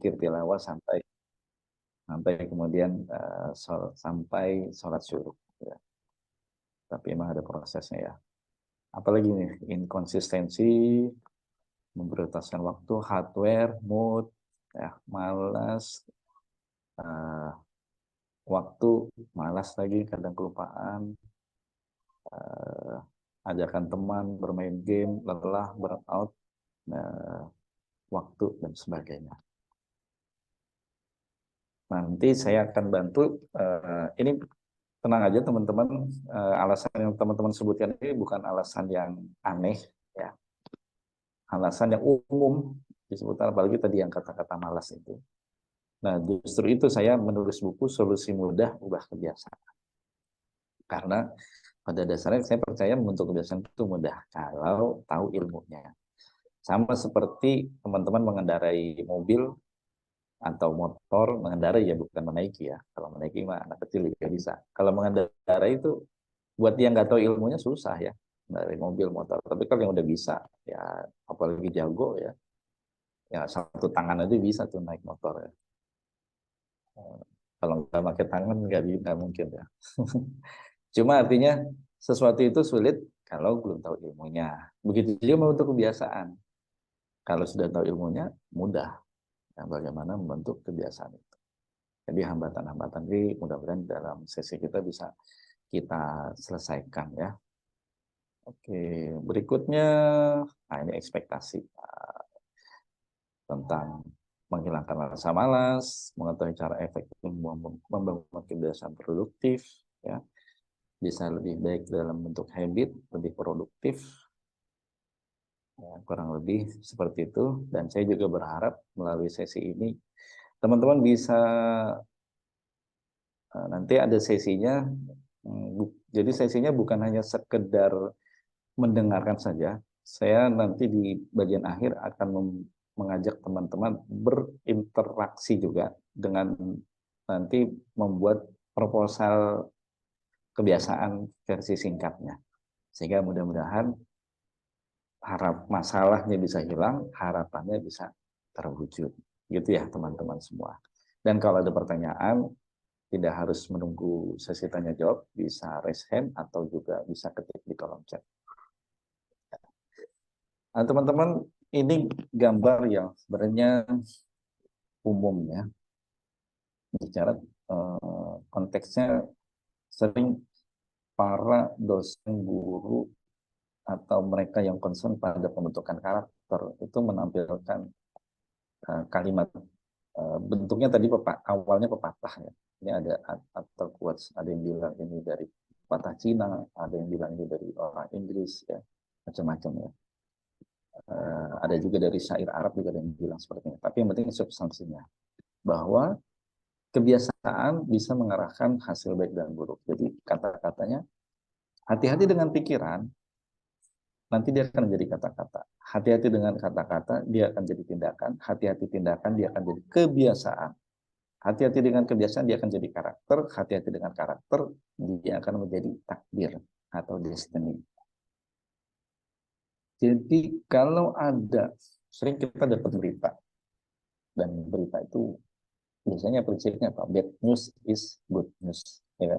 zikir tilawah sampai kemudian sampai sholat syuruk. Ya. Tapi emang ada prosesnya ya. Apalagi nih, inkonsistensi, memprioritaskan waktu, hardware, mood, ya, malas, waktu, malas lagi, kadang kelupaan, ajakan teman, bermain game, lelah, burnout, waktu, dan sebagainya. Nanti saya akan bantu, ini tenang aja teman-teman, alasan yang teman-teman sebutkan ini bukan alasan yang aneh, ya. Alasan yang umum disebut, apalagi tadi yang kata-kata malas itu. Nah, justru itu saya menulis buku Solusi Mudah Ubah Kebiasaan. Karena pada dasarnya saya percaya membentuk kebiasaan itu mudah kalau tahu ilmunya. Sama seperti teman-teman mengendarai mobil atau motor, mengendarai ya bukan menaiki ya. Kalau menaiki mah anak kecil juga bisa. Kalau mengendarai itu buat yang nggak tahu ilmunya susah ya, dari mobil, motor. Tapi kalau yang udah bisa, ya apalagi jago ya, ya satu tangan aja bisa tuh naik motor ya. Kalau nggak pakai tangan nggak mungkin ya. Cuma artinya sesuatu itu sulit kalau belum tahu ilmunya. Begitu juga membentuk kebiasaan. Kalau sudah tahu ilmunya mudah. Ya, bagaimana membentuk kebiasaan itu. Jadi hambatan-hambatan ini mudah-mudahan dalam sesi kita bisa kita selesaikan ya. Oke, berikutnya, nah ini ekspektasi tentang menghilangkan rasa malas, mengetahui cara efektif membangun kebiasaan produktif, ya, bisa lebih baik dalam bentuk habit, lebih produktif, ya, kurang lebih seperti itu. Dan saya juga berharap melalui sesi ini teman-teman bisa nanti ada sesinya. Jadi sesinya bukan hanya sekedar mendengarkan saja. Saya nanti di bagian akhir akan mengajak teman-teman berinteraksi juga dengan nanti membuat proposal kebiasaan versi singkatnya. Sehingga mudah-mudahan masalahnya bisa hilang, harapannya bisa terwujud. Gitu ya teman-teman semua. Dan kalau ada pertanyaan, tidak harus menunggu sesi tanya jawab, bisa raise hand atau juga bisa ketik di kolom chat. Nah, teman-teman, ini gambar yang sebenarnya umum ya. Bicara konteksnya sering para dosen, guru, atau mereka yang concern pada pembentukan karakter itu menampilkan kalimat bentuknya tadi awalnya pepatah ya. Ini ada atau quotes, ada yang bilang ini dari pepatah Cina, ada yang bilang ini dari orang Inggris ya, macam-macam ya. Ada juga dari syair Arab juga ada yang bilang seperti ini. Tapi yang penting substansinya bahwa kebiasaan bisa mengarahkan hasil baik dan buruk. Jadi kata-katanya hati-hati dengan pikiran, nanti dia akan menjadi kata-kata. Hati-hati dengan kata-kata, dia akan jadi tindakan. Hati-hati tindakan, dia akan jadi kebiasaan. Hati-hati dengan kebiasaan, dia akan jadi karakter. Hati-hati dengan karakter, dia akan menjadi takdir atau destiny. Jadi kalau ada, sering kita dapat berita, dan berita itu biasanya prinsipnya apa? Bad news is good news. Ya.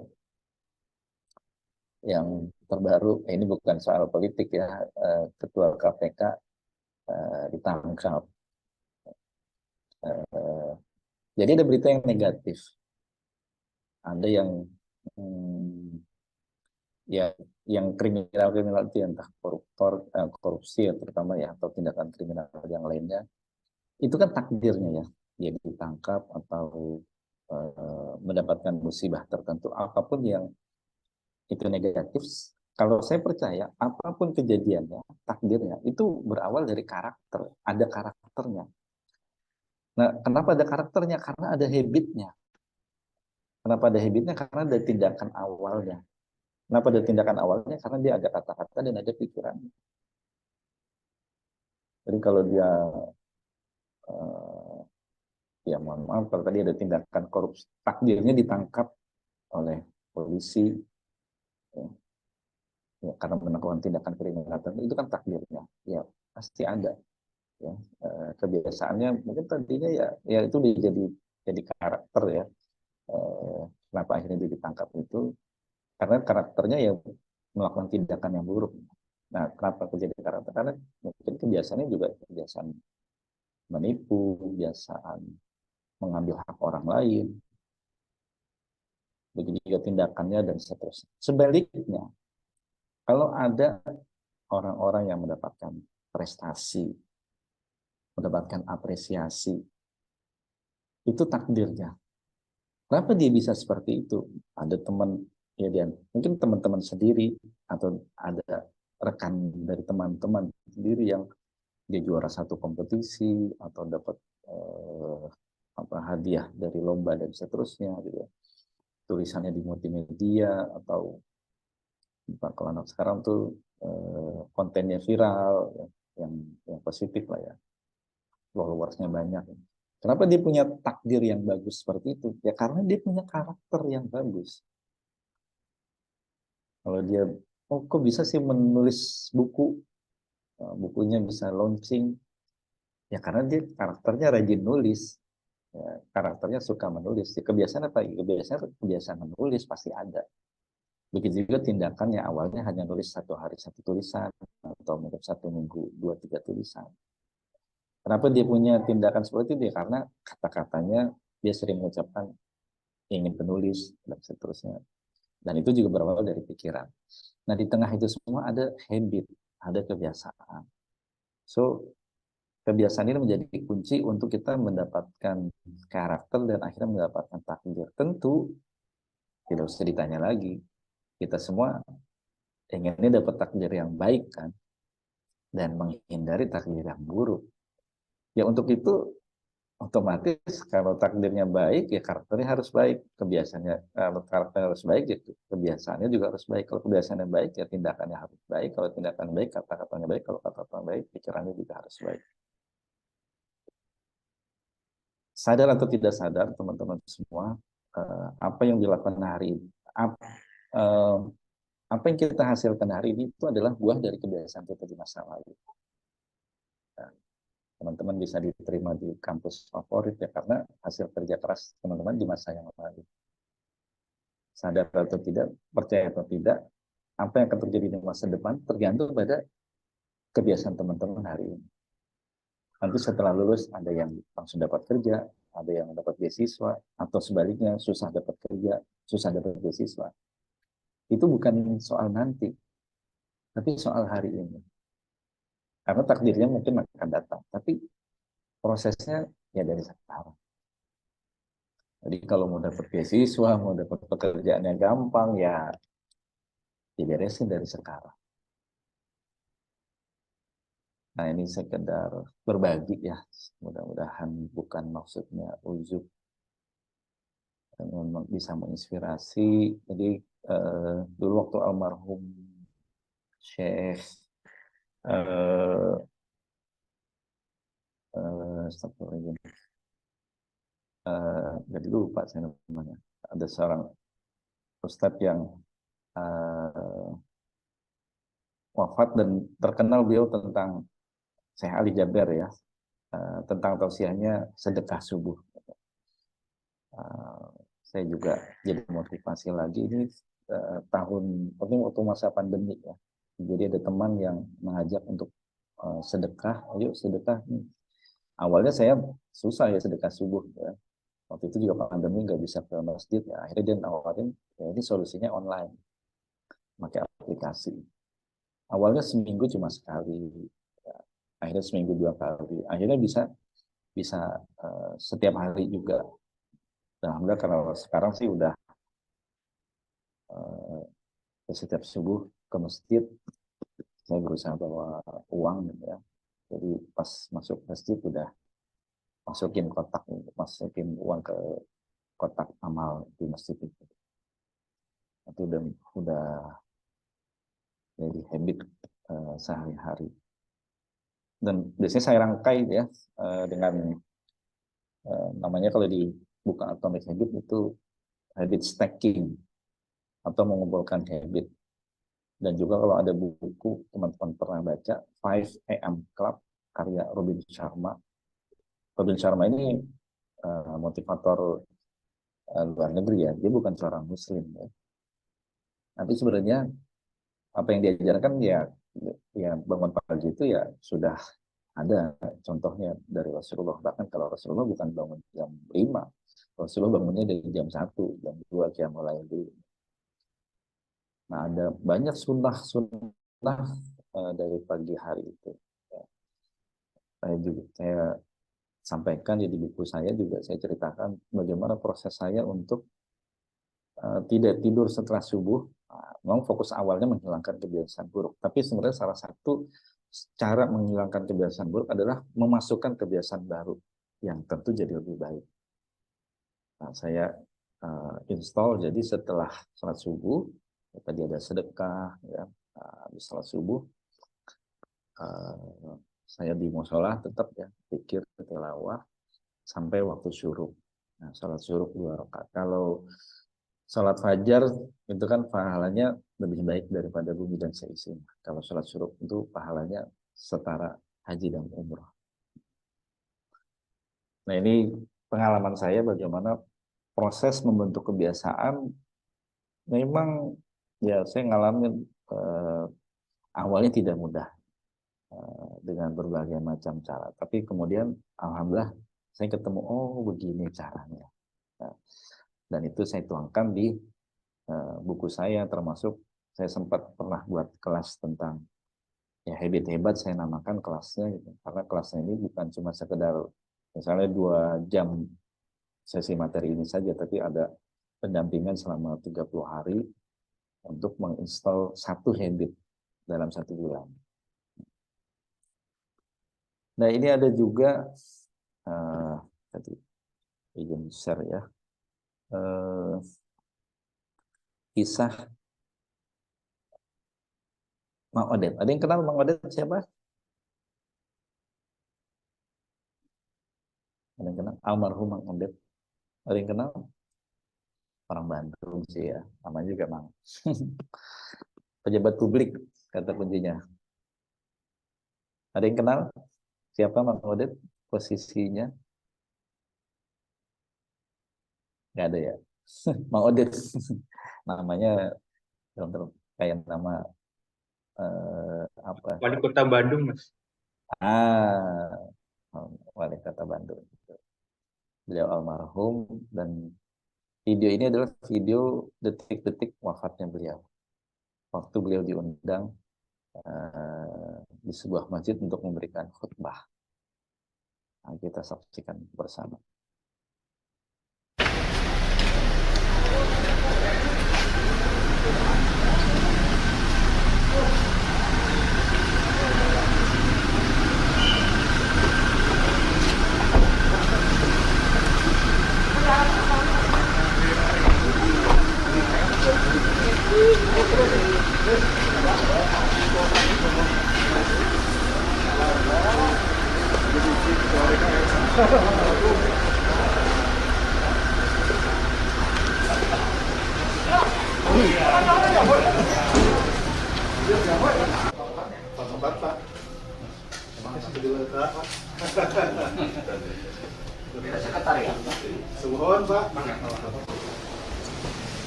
Yang terbaru, ini bukan soal politik ya, Ketua KPK ditangkap. Jadi ada berita yang negatif, ada yang ya yang kriminal itu entah koruptor, korupsi ya terutama ya, atau tindakan kriminal yang lainnya, itu kan takdirnya ya, dia ditangkap atau mendapatkan musibah tertentu, apapun yang itu negatif. Kalau saya percaya apapun kejadiannya, takdirnya itu berawal dari karakter, ada karakternya. Nah, kenapa ada karakternya? Karena ada habitnya. Kenapa ada habitnya? Karena ada tindakan awalnya. Kenapa ada tindakan awalnya? Karena dia ada kata-kata dan ada pikiran. Jadi kalau dia, ya mohon maaf, kalau tadi ada tindakan korupsi, takdirnya ditangkap oleh polisi, ya, ya, karena melakukan tindakan kriminal, itu kan takdirnya. Ya pasti ada. ya. Kebiasaannya mungkin tadinya ya itu jadi karakter ya. Kenapa akhirnya dia ditangkap itu karena karakternya ya melakukan tindakan yang buruk. Nah, kenapa terjadi karakter? Karena mungkin kebiasaannya juga kebiasaan menipu, kebiasaan mengambil hak orang lain, begitu juga tindakannya dan seterusnya. Sebaliknya, kalau ada orang-orang yang mendapatkan prestasi, mendapatkan apresiasi, itu takdirnya. Kenapa dia bisa seperti itu? Ada teman, ya dia mungkin teman-teman sendiri atau ada rekan dari teman-teman sendiri yang dia juara satu kompetisi atau dapat hadiah dari lomba dan seterusnya gitu ya. Tulisannya di multimedia atau kalau anak sekarang tuh kontennya viral ya, yang positif lah ya, followersnya banyak. Kenapa dia punya takdir yang bagus seperti itu? Ya karena dia punya karakter yang bagus. Kalau dia, oh kok bisa sih menulis buku, bukunya bisa launching, ya karena dia karakternya rajin nulis, ya, karakternya suka menulis. Ya, kebiasaan apa? Kebiasaan menulis pasti ada. Begitu juga tindakannya awalnya hanya nulis satu hari satu tulisan atau mungkin satu minggu dua tiga tulisan. Kenapa dia punya tindakan seperti itu? Ya karena kata-katanya dia sering mengucapkan ingin penulis dan seterusnya. Dan itu juga berawal dari pikiran. Nah di tengah itu semua ada habit, ada kebiasaan. So kebiasaan ini menjadi kunci untuk kita mendapatkan karakter dan akhirnya mendapatkan takdir. Tentu tidak usah ditanya lagi. Kita semua inginnya dapat takdir yang baik kan, dan menghindari takdir yang buruk. Ya untuk itu otomatis kalau takdirnya baik ya karakternya harus baik, kebiasaannya kalau karakter harus baik ya kebiasaannya juga harus baik. Kalau kebiasaannya baik ya tindakannya harus baik, kalau tindakan baik kata-katanya baik, kalau kata-katanya baik pikirannya juga harus baik. Sadar atau tidak sadar teman-teman semua, apa yang dilakukan hari ini, apa yang kita hasilkan hari ini itu adalah buah dari kebiasaan kita di masa lalu. Teman-teman bisa diterima di kampus favorit ya karena hasil kerja keras teman-teman di masa yang lalu. Sadar atau tidak, percaya atau tidak, apa yang akan terjadi di masa depan tergantung pada kebiasaan teman-teman hari ini. Nanti setelah lulus ada yang langsung dapat kerja, ada yang dapat beasiswa, atau sebaliknya susah dapat kerja, susah dapat beasiswa. Itu bukan soal nanti, tapi soal hari ini. Karena takdirnya mungkin akan datang, tapi prosesnya ya dari sekarang. Jadi kalau mau dapat beasiswa, mau dapat pekerjaan yang gampang, ya diberesin dari sekarang. Nah ini sekedar berbagi ya, mudah-mudahan bukan maksudnya ujub, memang bisa menginspirasi. Jadi dulu waktu almarhum Syekh jadi lupa saya namanya. Ada seorang ustadz yang wafat dan terkenal beliau tentang Syekh Ali Jaber ya, tentang tausiahnya sedekah subuh. Saya juga jadi motivasi lagi ini waktu masa pandemi ya. Jadi ada teman yang mengajak untuk sedekah, ayo sedekah. Awalnya saya susah ya sedekah subuh ya. Waktu itu juga pandemi nggak bisa ke masjid ya. Akhirnya dia nawarin ya ini solusinya online, pakai aplikasi. Awalnya seminggu cuma sekali, ya. Akhirnya seminggu dua kali. Akhirnya bisa bisa setiap hari juga. Dan alhamdulillah kalau sekarang sih udah setiap subuh ke masjid saya berusaha bawa uang gitu ya. Jadi pas masuk masjid udah masukin uang ke kotak amal di masjid itu. Itu udah jadi habit sehari-hari. Dan biasanya saya rangkai ya dengan namanya kalau di buku Atomic Habit itu habit stacking atau mengumpulkan habit. Dan juga kalau ada buku teman-teman pernah baca 5 AM Club, karya Robin Sharma. Robin Sharma ini motivator luar negeri ya, dia bukan seorang Muslim ya. Tapi sebenarnya apa yang diajarkan ya bangun pagi itu ya sudah ada contohnya dari Rasulullah. Bahkan kalau Rasulullah bukan bangun jam 5, Rasulullah bangunnya dari jam 1, jam 2 qiyamul lail dulu. Nah, ada banyak sunnah dari pagi hari itu. Saya sampaikan di buku saya juga, saya ceritakan bagaimana proses saya untuk tidak tidur setelah subuh. Memang fokus awalnya menghilangkan kebiasaan buruk, tapi sebenarnya salah satu cara menghilangkan kebiasaan buruk adalah memasukkan kebiasaan baru yang tentu jadi lebih baik. Nah, saya install, jadi setelah sholat subuh, tadi ada sedekah, ya, habis sholat subuh, saya di musola tetap ya, pikir tilawah sampai waktu syuruk. Nah, sholat syuruk 2 rakaat. Kalau sholat fajar itu kan pahalanya lebih baik daripada bumi dan seisinya. Kalau sholat syuruk itu pahalanya setara haji dan umroh. Nah, ini pengalaman saya bagaimana proses membentuk kebiasaan. Memang ya saya ngalamin awalnya tidak mudah dengan berbagai macam cara. Tapi kemudian alhamdulillah saya ketemu, oh begini caranya. Nah, dan itu saya tuangkan di buku saya, termasuk saya sempat pernah buat kelas tentang ya habit hebat, saya namakan kelasnya gitu. Karena kelasnya ini bukan cuma sekedar misalnya 2 jam sesi materi ini saja, tapi ada pendampingan selama 30 hari untuk menginstal 1 habit dalam 1 bulan. Nah, ini ada juga tadi izin share ya, kisah Mang Odet. Ada yang kenal Mang Odet siapa? Ada yang kenal? Almarhum Mang Odet. Ada yang kenal? Orang Bandung sih ya, namanya juga Mang. Pejabat publik kata kuncinya. Ada yang kenal? Siapa Mang Odet? Posisinya? Nggak ada ya. Mang Odet. Namanya kayak nama apa? Wali Kota Bandung, Mas. Wali Kota Bandung. Beliau almarhum, dan video ini adalah video detik-detik wafatnya beliau. Waktu beliau diundang di sebuah masjid untuk memberikan khutbah. Nah, kita saksikan bersama.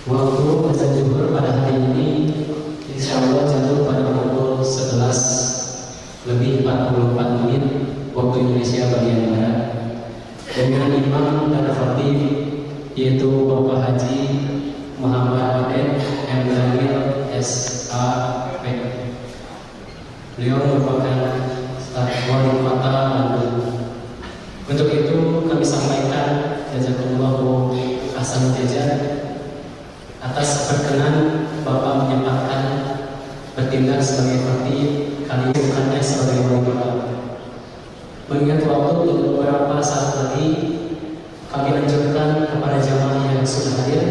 Waktu azan zuhur pada hari ini insya Allah jatuh pada pukul 11 lebih 44 menit waktu Indonesia bagian Barat, dengan imam dan khatib yaitu Bapak Haji Muhammad Odet M. Daniel S.A.P. Beliau merupakan staf wali kota Bandung. Untuk itu kami sampaikan jazakumullahu ahsanul jazaa atas perkenan Bapak menyempatkan bertindak sebagai khatib kali ini, bukannya sebagai wali kota. Mengingat waktu beberapa saat lagi, kami anjurkan kepada jamaah yang sudah hadir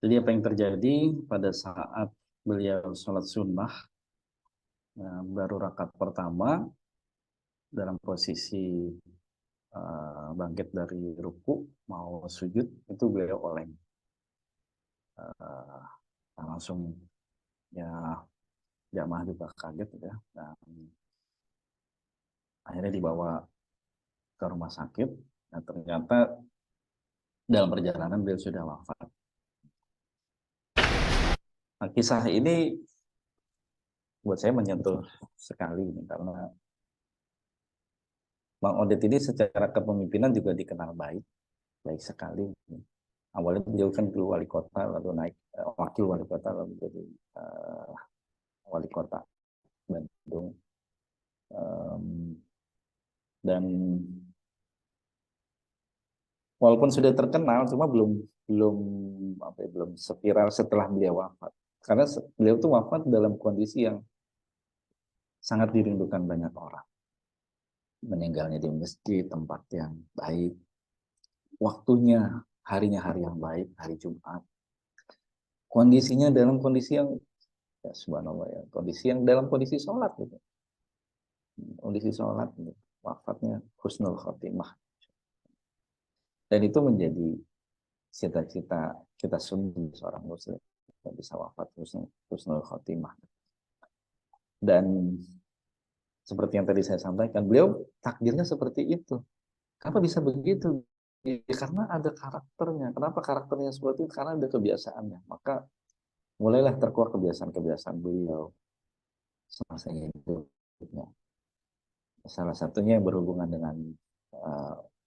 Jadi apa yang terjadi pada saat beliau sholat sunnah, baru rakaat pertama dalam posisi bangkit dari ruku mau sujud, itu beliau oleng. Langsung ya jamaah juga kaget ya. Dan akhirnya dibawa ke rumah sakit. Nah, ternyata dalam perjalanan beliau sudah wafat. Nah, kisah ini buat saya menyentuh sekali karena Bang Odet ini secara kepemimpinan juga dikenal baik, baik sekali. Awalnya beliau kan dulu wali kota, lalu naik wakil wali kota, lalu jadi wali kota Bandung. Dan walaupun sudah terkenal, cuma belum belum belum seviral setelah beliau wafat. Karena beliau tuh wafat dalam kondisi yang sangat dirindukan banyak orang. Meninggalnya di masjid, tempat yang baik, waktunya, harinya hari yang baik, hari Jumat. Kondisinya dalam kondisi yang, ya subhanallah ya, kondisi yang dalam kondisi sholat gitu. Kondisi sholat, gitu. Wafatnya husnul khotimah. Dan itu menjadi cita-cita kita semua seorang muslim yang bisa wafat husnul khotimah. Dan seperti yang tadi saya sampaikan, beliau takdirnya seperti itu. Kenapa bisa begitu? Ya, karena ada karakternya. Kenapa karakternya seperti itu? Karena ada kebiasaannya. Maka mulailah terkuak kebiasaan-kebiasaan beliau semasa hidupnya. Salah satunya yang berhubungan dengan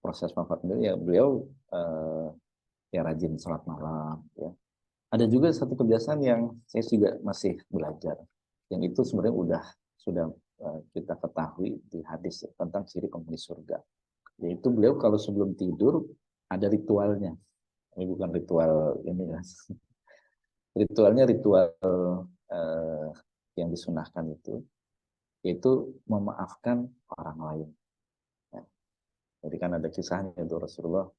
proses wafat beliau, ya beliau ya rajin sholat malam. Ya. Ada juga satu kebiasaan yang saya juga masih belajar. Yang itu sebenarnya sudah kita ketahui di hadis tentang ciri penghuni surga. Yaitu beliau kalau sebelum tidur ada ritualnya. Ini bukan ritual ini ya. Ritualnya ritual yang disunahkan itu, yaitu memaafkan orang lain. Ya. Jadi kan ada kisahnya itu Rasulullah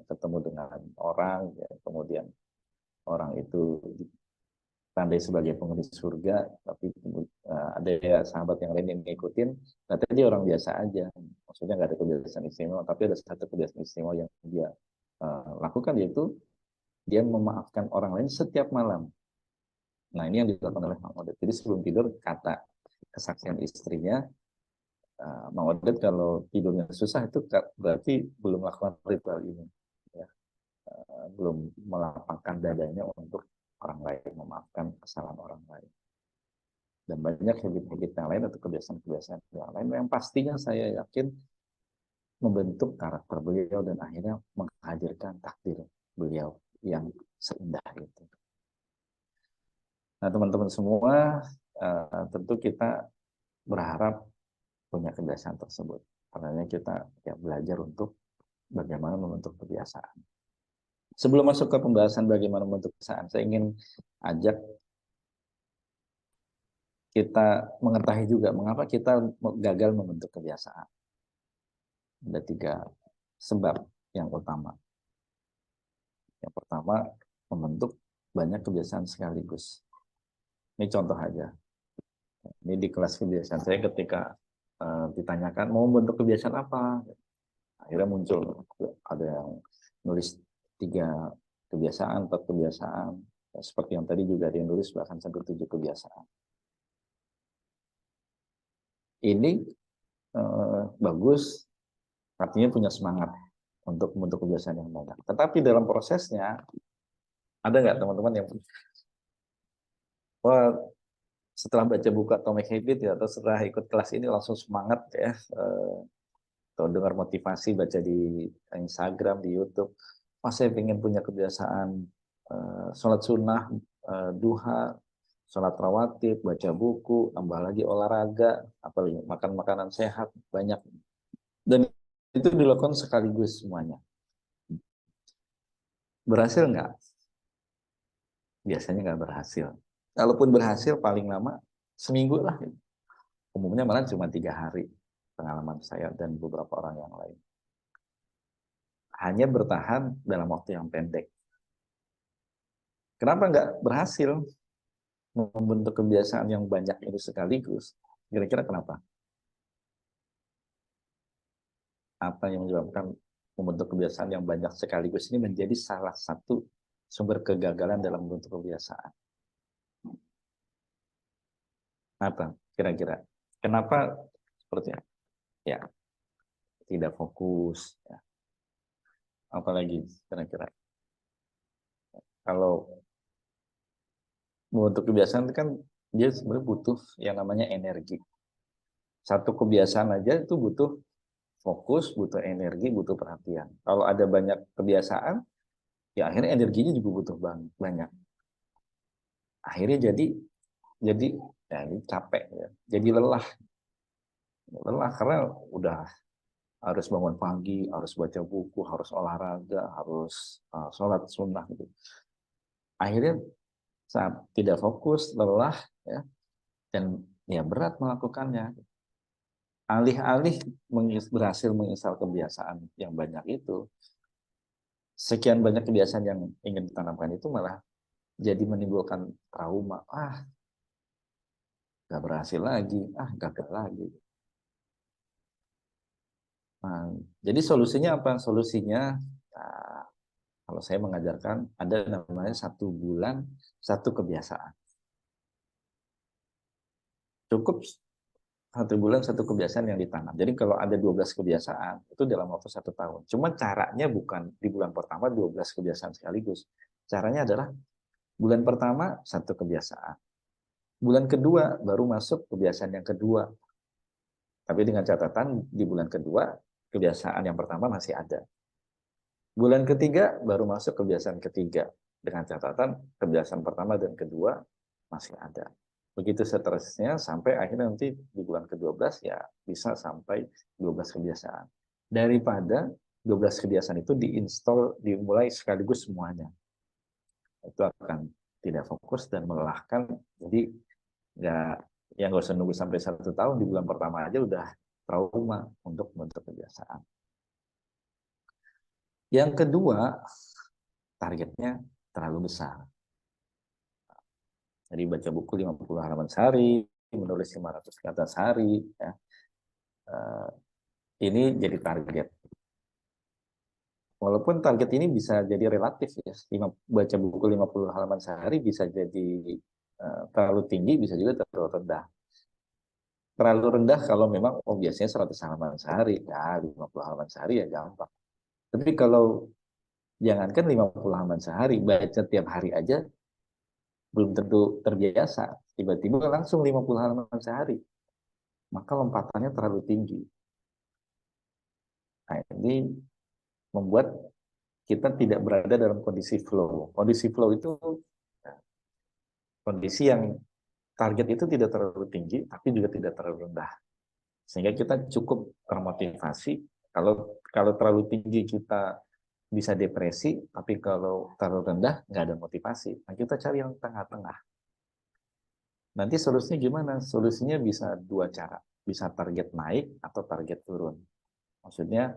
ketemu dengan orang, ya, kemudian orang itu tandai sebagai penghuni surga, tapi ada ya sahabat yang lain yang ngikutin, ternyata dia orang biasa aja, maksudnya nggak ada kebiasaan istimewa, tapi ada satu kebiasaan istimewa yang dia lakukan, yaitu dia memaafkan orang lain setiap malam. Nah ini yang dilakukan oleh Mang Odet. Jadi sebelum tidur, kata kesaksian istrinya, Mang Odet kalau tidurnya susah itu berarti belum melakukan ritual ini, ya. Belum melapangkan dadanya untuk orang lain, memaafkan kesalahan orang lain. Dan banyak habit-habit yang lain atau kebiasaan-kebiasaan yang lain yang pastinya saya yakin membentuk karakter beliau dan akhirnya menghadirkan takdir beliau yang seindah itu. Nah teman-teman semua, tentu kita berharap punya kebiasaan tersebut. Karena kita ya belajar untuk bagaimana membentuk kebiasaan. Sebelum masuk ke pembahasan bagaimana membentuk kebiasaan, saya ingin ajak kita mengetahui juga mengapa kita gagal membentuk kebiasaan. Ada 3 sebab yang utama. Yang pertama, membentuk banyak kebiasaan sekaligus. Ini contoh aja. Ini di kelas kebiasaan saya ketika ditanyakan mau membentuk kebiasaan apa, akhirnya muncul ada yang nulis 3 kebiasaan, 4 kebiasaan, ya, seperti yang tadi juga ada yang nulis bahkan sampai 7 kebiasaan. Ini bagus, artinya punya semangat untuk membentuk kebiasaan yang banyak. Tetapi dalam prosesnya ada nggak teman-teman yang wah setelah baca buku Atomic Habit ya, atau setelah ikut kelas ini langsung semangat ya, atau dengar motivasi baca di Instagram, di YouTube, saya pengen punya kebiasaan sholat sunnah, duha, sholat rawatib, baca buku, tambah lagi olahraga, apalagi makan makanan sehat banyak, dan itu dilakukan sekaligus semuanya. Berhasil nggak? Biasanya nggak berhasil. Kalaupun berhasil paling lama seminggu lah. Umumnya malah cuma 3 hari, pengalaman saya dan beberapa orang yang lain. Hanya bertahan dalam waktu yang pendek. Kenapa nggak berhasil membentuk kebiasaan yang banyak itu sekaligus? Kira-kira kenapa? Apa yang menyebabkan membentuk kebiasaan yang banyak sekaligus ini menjadi salah satu sumber kegagalan dalam membentuk kebiasaan? Apa kira-kira? Kenapa seperti itu? Ya, tidak fokus. Ya. Apalagi kira-kira? Kalau membentuk kebiasaan itu kan dia sebenarnya butuh yang namanya energi. Satu kebiasaan aja itu butuh fokus, butuh energi, butuh perhatian. Kalau ada banyak kebiasaan, ya akhirnya energinya juga butuh banyak. Akhirnya jadi ya ini capek ya. Jadi lelah. Lelah karena udah harus bangun pagi, harus baca buku, harus olahraga, harus sholat sunnah gitu. Akhirnya saat tidak fokus, lelah ya, dan ya berat melakukannya. Alih-alih berhasil menginstal kebiasaan yang banyak itu, sekian banyak kebiasaan yang ingin ditanamkan itu malah jadi menimbulkan trauma. Gak berhasil lagi, gagal lagi. Nah, jadi solusinya apa? Solusinya, nah, kalau saya mengajarkan, ada namanya 1 bulan, 1 kebiasaan. Cukup 1 bulan, 1 kebiasaan yang ditanam. Jadi kalau ada 12 kebiasaan, itu dalam waktu 1 tahun. Cuma caranya bukan di bulan pertama 12 kebiasaan sekaligus. Caranya adalah bulan pertama 1 kebiasaan. Bulan kedua baru masuk kebiasaan yang kedua. Tapi dengan catatan di bulan kedua, kebiasaan yang pertama masih ada. Bulan ketiga baru masuk kebiasaan ketiga. Dengan catatan kebiasaan pertama dan kedua masih ada. Begitu seterusnya sampai akhirnya nanti di bulan ke-12 ya bisa sampai 12 kebiasaan. Daripada 12 kebiasaan itu diinstal, dimulai sekaligus semuanya. Itu akan tidak fokus dan melelahkan. Jadi nggak usah nunggu sampai 1 tahun, di bulan pertama aja udah trauma untuk membentuk kebiasaan. Yang kedua, targetnya terlalu besar. Jadi baca buku 50 halaman sehari, menulis 500 kata sehari, ya. Ini jadi target. Walaupun target ini bisa jadi relatif ya, baca buku 50 halaman sehari bisa jadi terlalu tinggi, bisa juga terlalu rendah. Terlalu rendah kalau memang biasanya 100 halaman sehari, ya 50 halaman sehari ya gampang. Tapi kalau jangankan 50 halaman sehari, baca tiap hari aja belum tentu terbiasa. Tiba-tiba langsung 50 halaman sehari. Maka lompatannya terlalu tinggi. Nah, ini membuat kita tidak berada dalam kondisi flow. Kondisi flow itu kondisi yang target itu tidak terlalu tinggi, tapi juga tidak terlalu rendah. Sehingga kita cukup termotivasi. Kalau terlalu tinggi kita bisa depresi, tapi kalau terlalu rendah nggak ada motivasi. Nah, kita cari yang tengah-tengah. Nanti solusinya gimana? Solusinya bisa 2 cara. Bisa target naik atau target turun. Maksudnya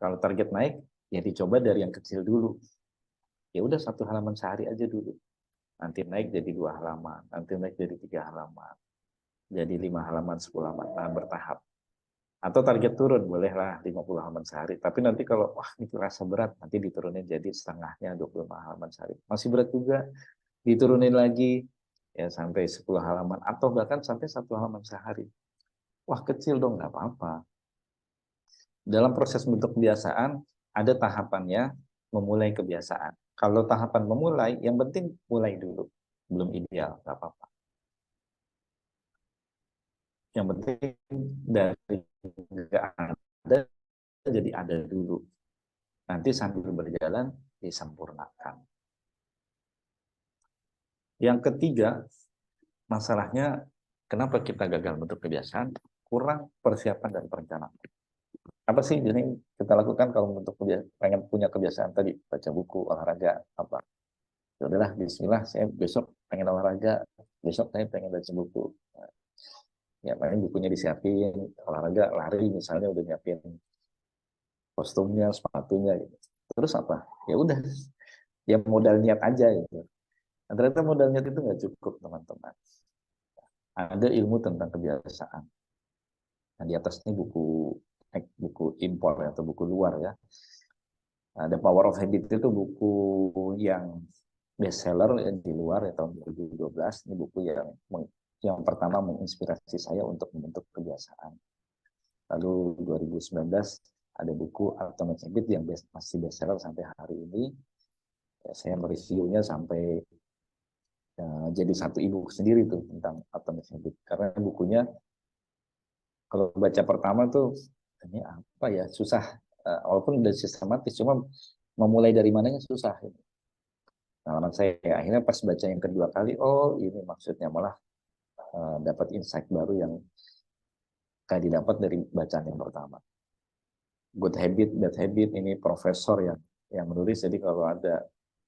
kalau target naik, ya dicoba dari yang kecil dulu. Ya udah 1 halaman sehari aja dulu. Nanti naik jadi 2 halaman, nanti naik jadi 3 halaman, jadi 5 halaman, 10 halaman, nah bertahap. Atau target turun, bolehlah 50 halaman sehari. Tapi nanti kalau, wah itu rasa berat, nanti diturunin jadi setengahnya 25 halaman sehari. Masih berat juga, diturunin lagi, ya sampai 10 halaman, atau bahkan sampai 1 halaman sehari. Wah kecil dong, nggak apa-apa. Dalam proses bentuk kebiasaan, ada tahapannya memulai kebiasaan. Kalau tahapan memulai, yang penting mulai dulu. Belum ideal, nggak apa-apa. Yang penting dari nggak ada, jadi ada dulu. Nanti sambil berjalan, disempurnakan. Yang ketiga, masalahnya kenapa kita gagal bentuk kebiasaan? Kurang persiapan dan perencanaan. Apa sih jadi kita lakukan kalau untuk pengen punya kebiasaan tadi, baca buku, olahraga, apa? Ya udahlah, bismillah, saya besok pengen olahraga, besok saya pengen baca buku. Ya paling bukunya disiapin, olahraga, lari misalnya udah nyiapin kostumnya, sepatunya gitu. Terus apa? Ya udah, ya modal niat aja gitu. Nah, ternyata modalnya itu nggak cukup, teman-teman. Ada ilmu tentang kebiasaan. Nah, di atas ini buku impor atau buku luar ya. The Power of Habit itu buku yang bestseller di luar ya, tahun 2012. Ini buku yang pertama menginspirasi saya untuk membentuk kebiasaan. Lalu 2019 ada buku Atomic Habit yang masih bestseller sampai hari ini. Ya, saya mereviewnya sampai jadi satu ebook sendiri tuh tentang Atomic Habit. Karena bukunya kalau baca pertama tuh ini apa ya, susah. Walaupun udah sistematis, cuma memulai dari mananya susah. Nah, orang saya akhirnya pas baca yang kedua kali, oh ini maksudnya malah dapat insight baru yang kayak didapat dari bacaan yang pertama. Good Habit, Bad Habit, ini profesor yang menulis. Jadi kalau ada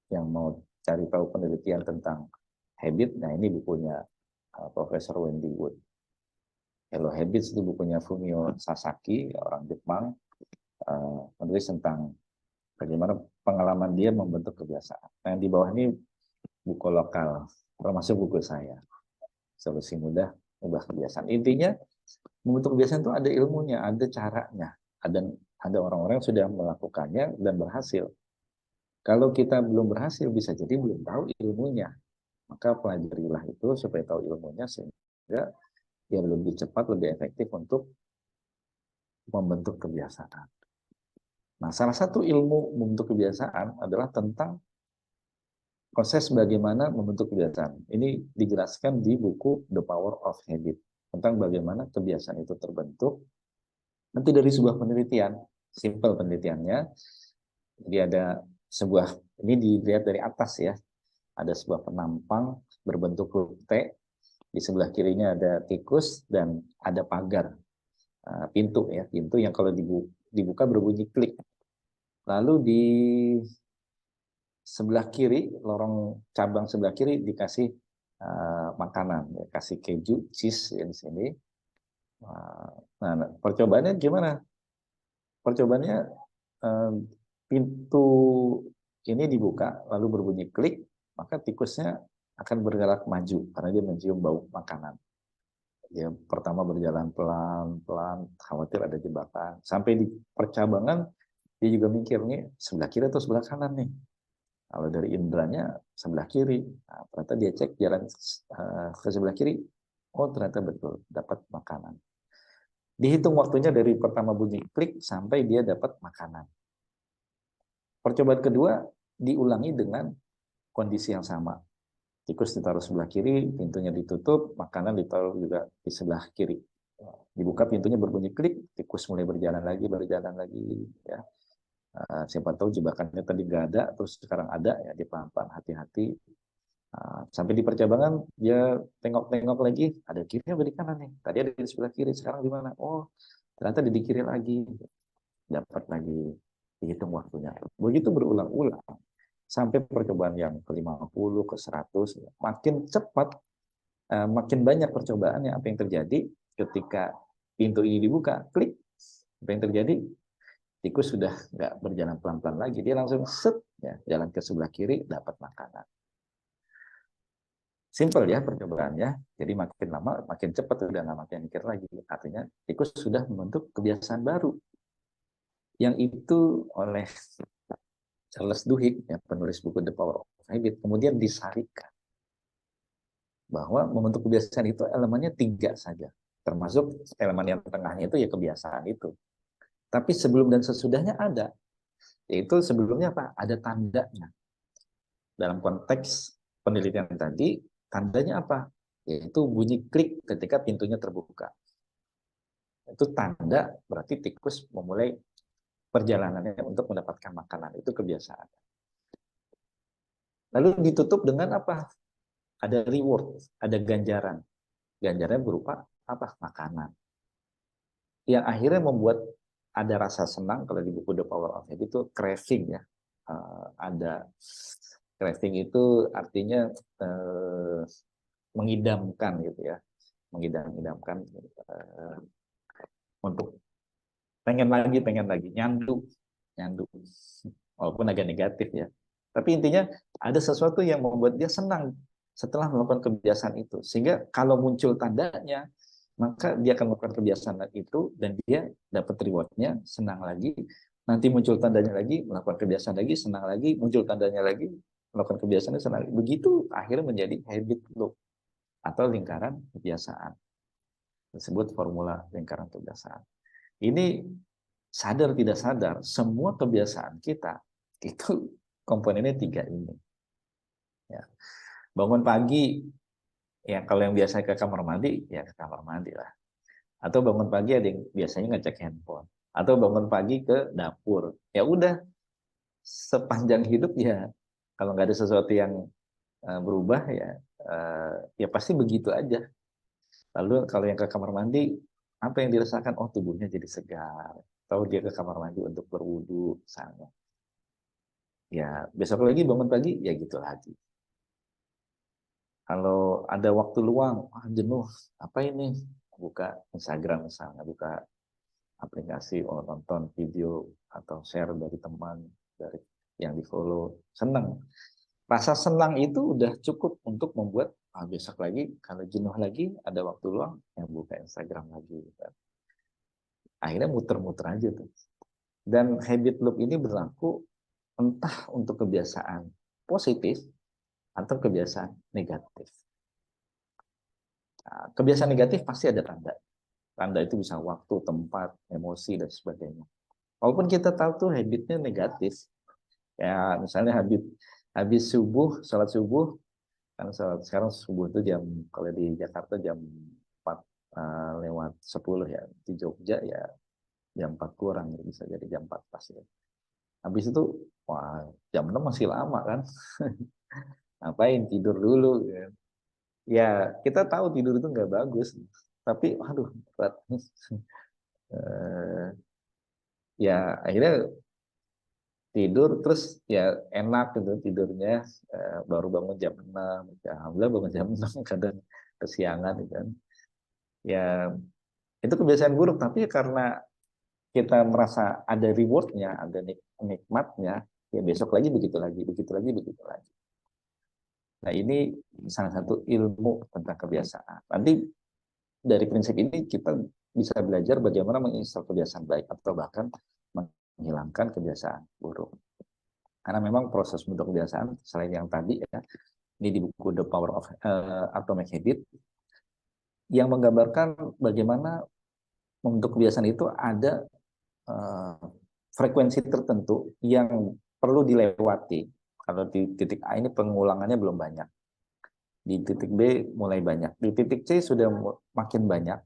yang mau cari tahu penelitian tentang habit, nah ini bukunya Profesor Wendy Wood. Hello Habits itu bukunya Fumio Sasaki, orang Jepang, menulis tentang bagaimana pengalaman dia membentuk kebiasaan. Nah, di bawah ini buku lokal, termasuk buku saya, Solusi Mudah Ubah Kebiasaan. Intinya, membentuk kebiasaan itu ada ilmunya, ada caranya, ada orang-orang yang sudah melakukannya dan berhasil. Kalau kita belum berhasil, bisa jadi belum tahu ilmunya. Maka pelajarilah itu supaya tahu ilmunya, sehingga ya lebih cepat, lebih efektif untuk membentuk kebiasaan. Nah, salah satu ilmu membentuk kebiasaan adalah tentang proses bagaimana membentuk kebiasaan. Ini dijelaskan di buku The Power of Habit, tentang bagaimana kebiasaan itu terbentuk. Nanti dari sebuah penelitian, simple penelitiannya, jadi ada sebuah, ini dilihat dari atas ya, ada sebuah penampang berbentuk huruf T, di sebelah kirinya ada tikus, dan ada pagar, pintu ya, pintu yang kalau dibuka berbunyi klik. Lalu di sebelah kiri, lorong cabang sebelah kiri dikasih makanan, ya, kasih keju, cheese ya, di sini. Nah, percobaannya gimana? Percobaannya pintu ini dibuka, lalu berbunyi klik, maka tikusnya akan bergerak maju karena dia mencium bau makanan. Dia pertama berjalan pelan-pelan, khawatir ada jebakan. Sampai di percabangan, dia juga mikir, nih sebelah kiri atau sebelah kanan nih. Kalau dari indranya sebelah kiri. Nah, ternyata dia cek jalan ke sebelah kiri, oh ternyata betul, dapat makanan. Dihitung waktunya dari pertama bunyi klik sampai dia dapat makanan. Percobaan kedua diulangi dengan kondisi yang sama. Tikus ditaruh sebelah kiri, pintunya ditutup, makanan ditaruh juga di sebelah kiri. Dibuka pintunya berbunyi klik, tikus mulai berjalan lagi, ya. Siapa tahu jebakannya tadi nggak ada, terus sekarang ada, ya dia pelan-pelan, hati-hati. Sampai di percabangan dia tengok-tengok lagi, ada kiri atau di kanan nih? Tadi ada di sebelah kiri, sekarang di mana? Oh, ternyata di kiri lagi. Dapat lagi, dihitung waktunya. Begitu berulang-ulang sampai percobaan yang ke-50, ke-100, makin cepat, makin banyak percobaannya. Apa yang terjadi ketika pintu ini dibuka, klik, apa yang terjadi? Tikus sudah nggak berjalan pelan-pelan lagi, dia langsung set, ya, jalan ke sebelah kiri, dapat makanan. Simple ya percobaannya, jadi makin lama makin cepat, udah nggak makin mikir lagi. Artinya tikus sudah membentuk kebiasaan baru, yang itu oleh Charles Duhigg, ya, penulis buku The Power of Habit, kemudian disarikan bahwa membentuk kebiasaan itu elemennya 3 saja, termasuk elemen yang tengahnya itu ya kebiasaan itu. Tapi sebelum dan sesudahnya ada, yaitu sebelumnya apa? Ada tandanya. Dalam konteks penelitian tadi, tandanya apa? Yaitu bunyi klik ketika pintunya terbuka. Itu tanda berarti tikus memulai perjalanannya untuk mendapatkan makanan. Itu kebiasaan. Lalu ditutup dengan apa? Ada reward, ada ganjaran. Ganjarannya berupa apa? Makanan. Yang akhirnya membuat ada rasa senang. Kalau di buku The Power of Habit itu craving ya. Ada craving itu artinya mengidamkan gitu ya, mengidamkan untuk pengen lagi, nyandu, walaupun agak negatif ya. Tapi intinya ada sesuatu yang membuat dia senang setelah melakukan kebiasaan itu. Sehingga kalau muncul tandanya, maka dia akan melakukan kebiasaan itu dan dia dapat rewardnya, senang lagi. Nanti muncul tandanya lagi, melakukan kebiasaan lagi, senang lagi, muncul tandanya lagi, melakukan kebiasaan senang lagi. Begitu akhirnya menjadi habit loop atau lingkaran kebiasaan. Disebut formula lingkaran kebiasaan. Ini sadar tidak sadar, semua kebiasaan kita itu komponennya tiga ini. Ya. Bangun pagi, ya kalau yang biasa ke kamar mandi, ya ke kamar mandi lah. Atau bangun pagi ada yang biasanya ngecek handphone. Atau bangun pagi ke dapur. Ya udah, sepanjang hidup ya, kalau nggak ada sesuatu yang berubah ya pasti begitu aja. Lalu kalau yang ke kamar mandi, apa yang dirasakan? Oh, tubuhnya jadi segar. Atau dia ke kamar mandi untuk berwudu misalnya. Ya besok lagi bangun pagi, ya gitu lagi. Kalau ada waktu luang, jenuh, apa ini? Buka Instagram misalnya, buka aplikasi, nonton video atau share dari teman, dari yang di follow, senang. Rasa senang itu udah cukup untuk membuat besok lagi kalau jenuh lagi ada waktu luang yang buka Instagram lagi. Akhirnya muter-muter aja tuh. Dan habit loop ini berlaku entah untuk kebiasaan positif atau kebiasaan negatif. Nah, kebiasaan negatif pasti ada tanda. Tanda itu bisa waktu, tempat, emosi, dan sebagainya. Walaupun kita tahu tuh habitnya negatif. Ya, misalnya habis subuh, sholat subuh, kan sekarang subuh itu kalau di Jakarta jam 4 lewat 10 ya. Di Jogja ya jam 4 kurang, bisa jadi jam 4 pas ya. Habis itu, wah, jam 6 masih lama kan. Ngapain tidur dulu ya. Ya, kita tahu tidur itu nggak bagus. Tapi, aduh, berat. Ya, akhirnya tidur, terus ya enak gitu tidurnya. Baru bangun jam 6. Ya, alhamdulillah bangun jam 6, kadang kesiangan gitu kan. Ya, itu kebiasaan buruk. Tapi karena kita merasa ada rewardnya, ada nikmatnya, ya besok lagi begitu lagi, begitu lagi, begitu lagi. Nah, ini salah satu ilmu tentang kebiasaan. Nanti dari prinsip ini kita bisa belajar bagaimana menginstal kebiasaan baik atau bahkan menghilangkan kebiasaan buruk. Karena memang proses bentuk kebiasaan selain yang tadi ya, ini di buku The Power of Atomic Habit yang menggambarkan bagaimana membentuk kebiasaan itu ada frekuensi tertentu yang perlu dilewati. Kalau di titik A ini pengulangannya belum banyak. Di titik B mulai banyak. Di titik C sudah makin banyak.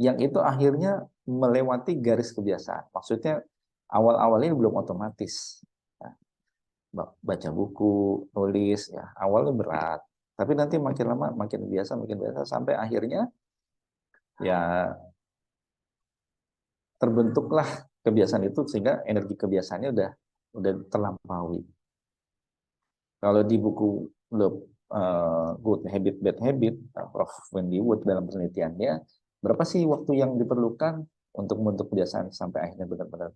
Yang itu akhirnya melewati garis kebiasaan. Maksudnya awal-awalnya belum otomatis. Baca buku, nulis, ya awalnya berat. Tapi nanti makin lama makin biasa sampai akhirnya ya terbentuklah kebiasaan itu sehingga energi kebiasaannya udah terlampaui. Kalau di buku Good Habit, Bad Habit, Prof. Wendy Wood dalam penelitiannya, berapa sih waktu yang diperlukan untuk membentuk kebiasaan sampai akhirnya benar-benar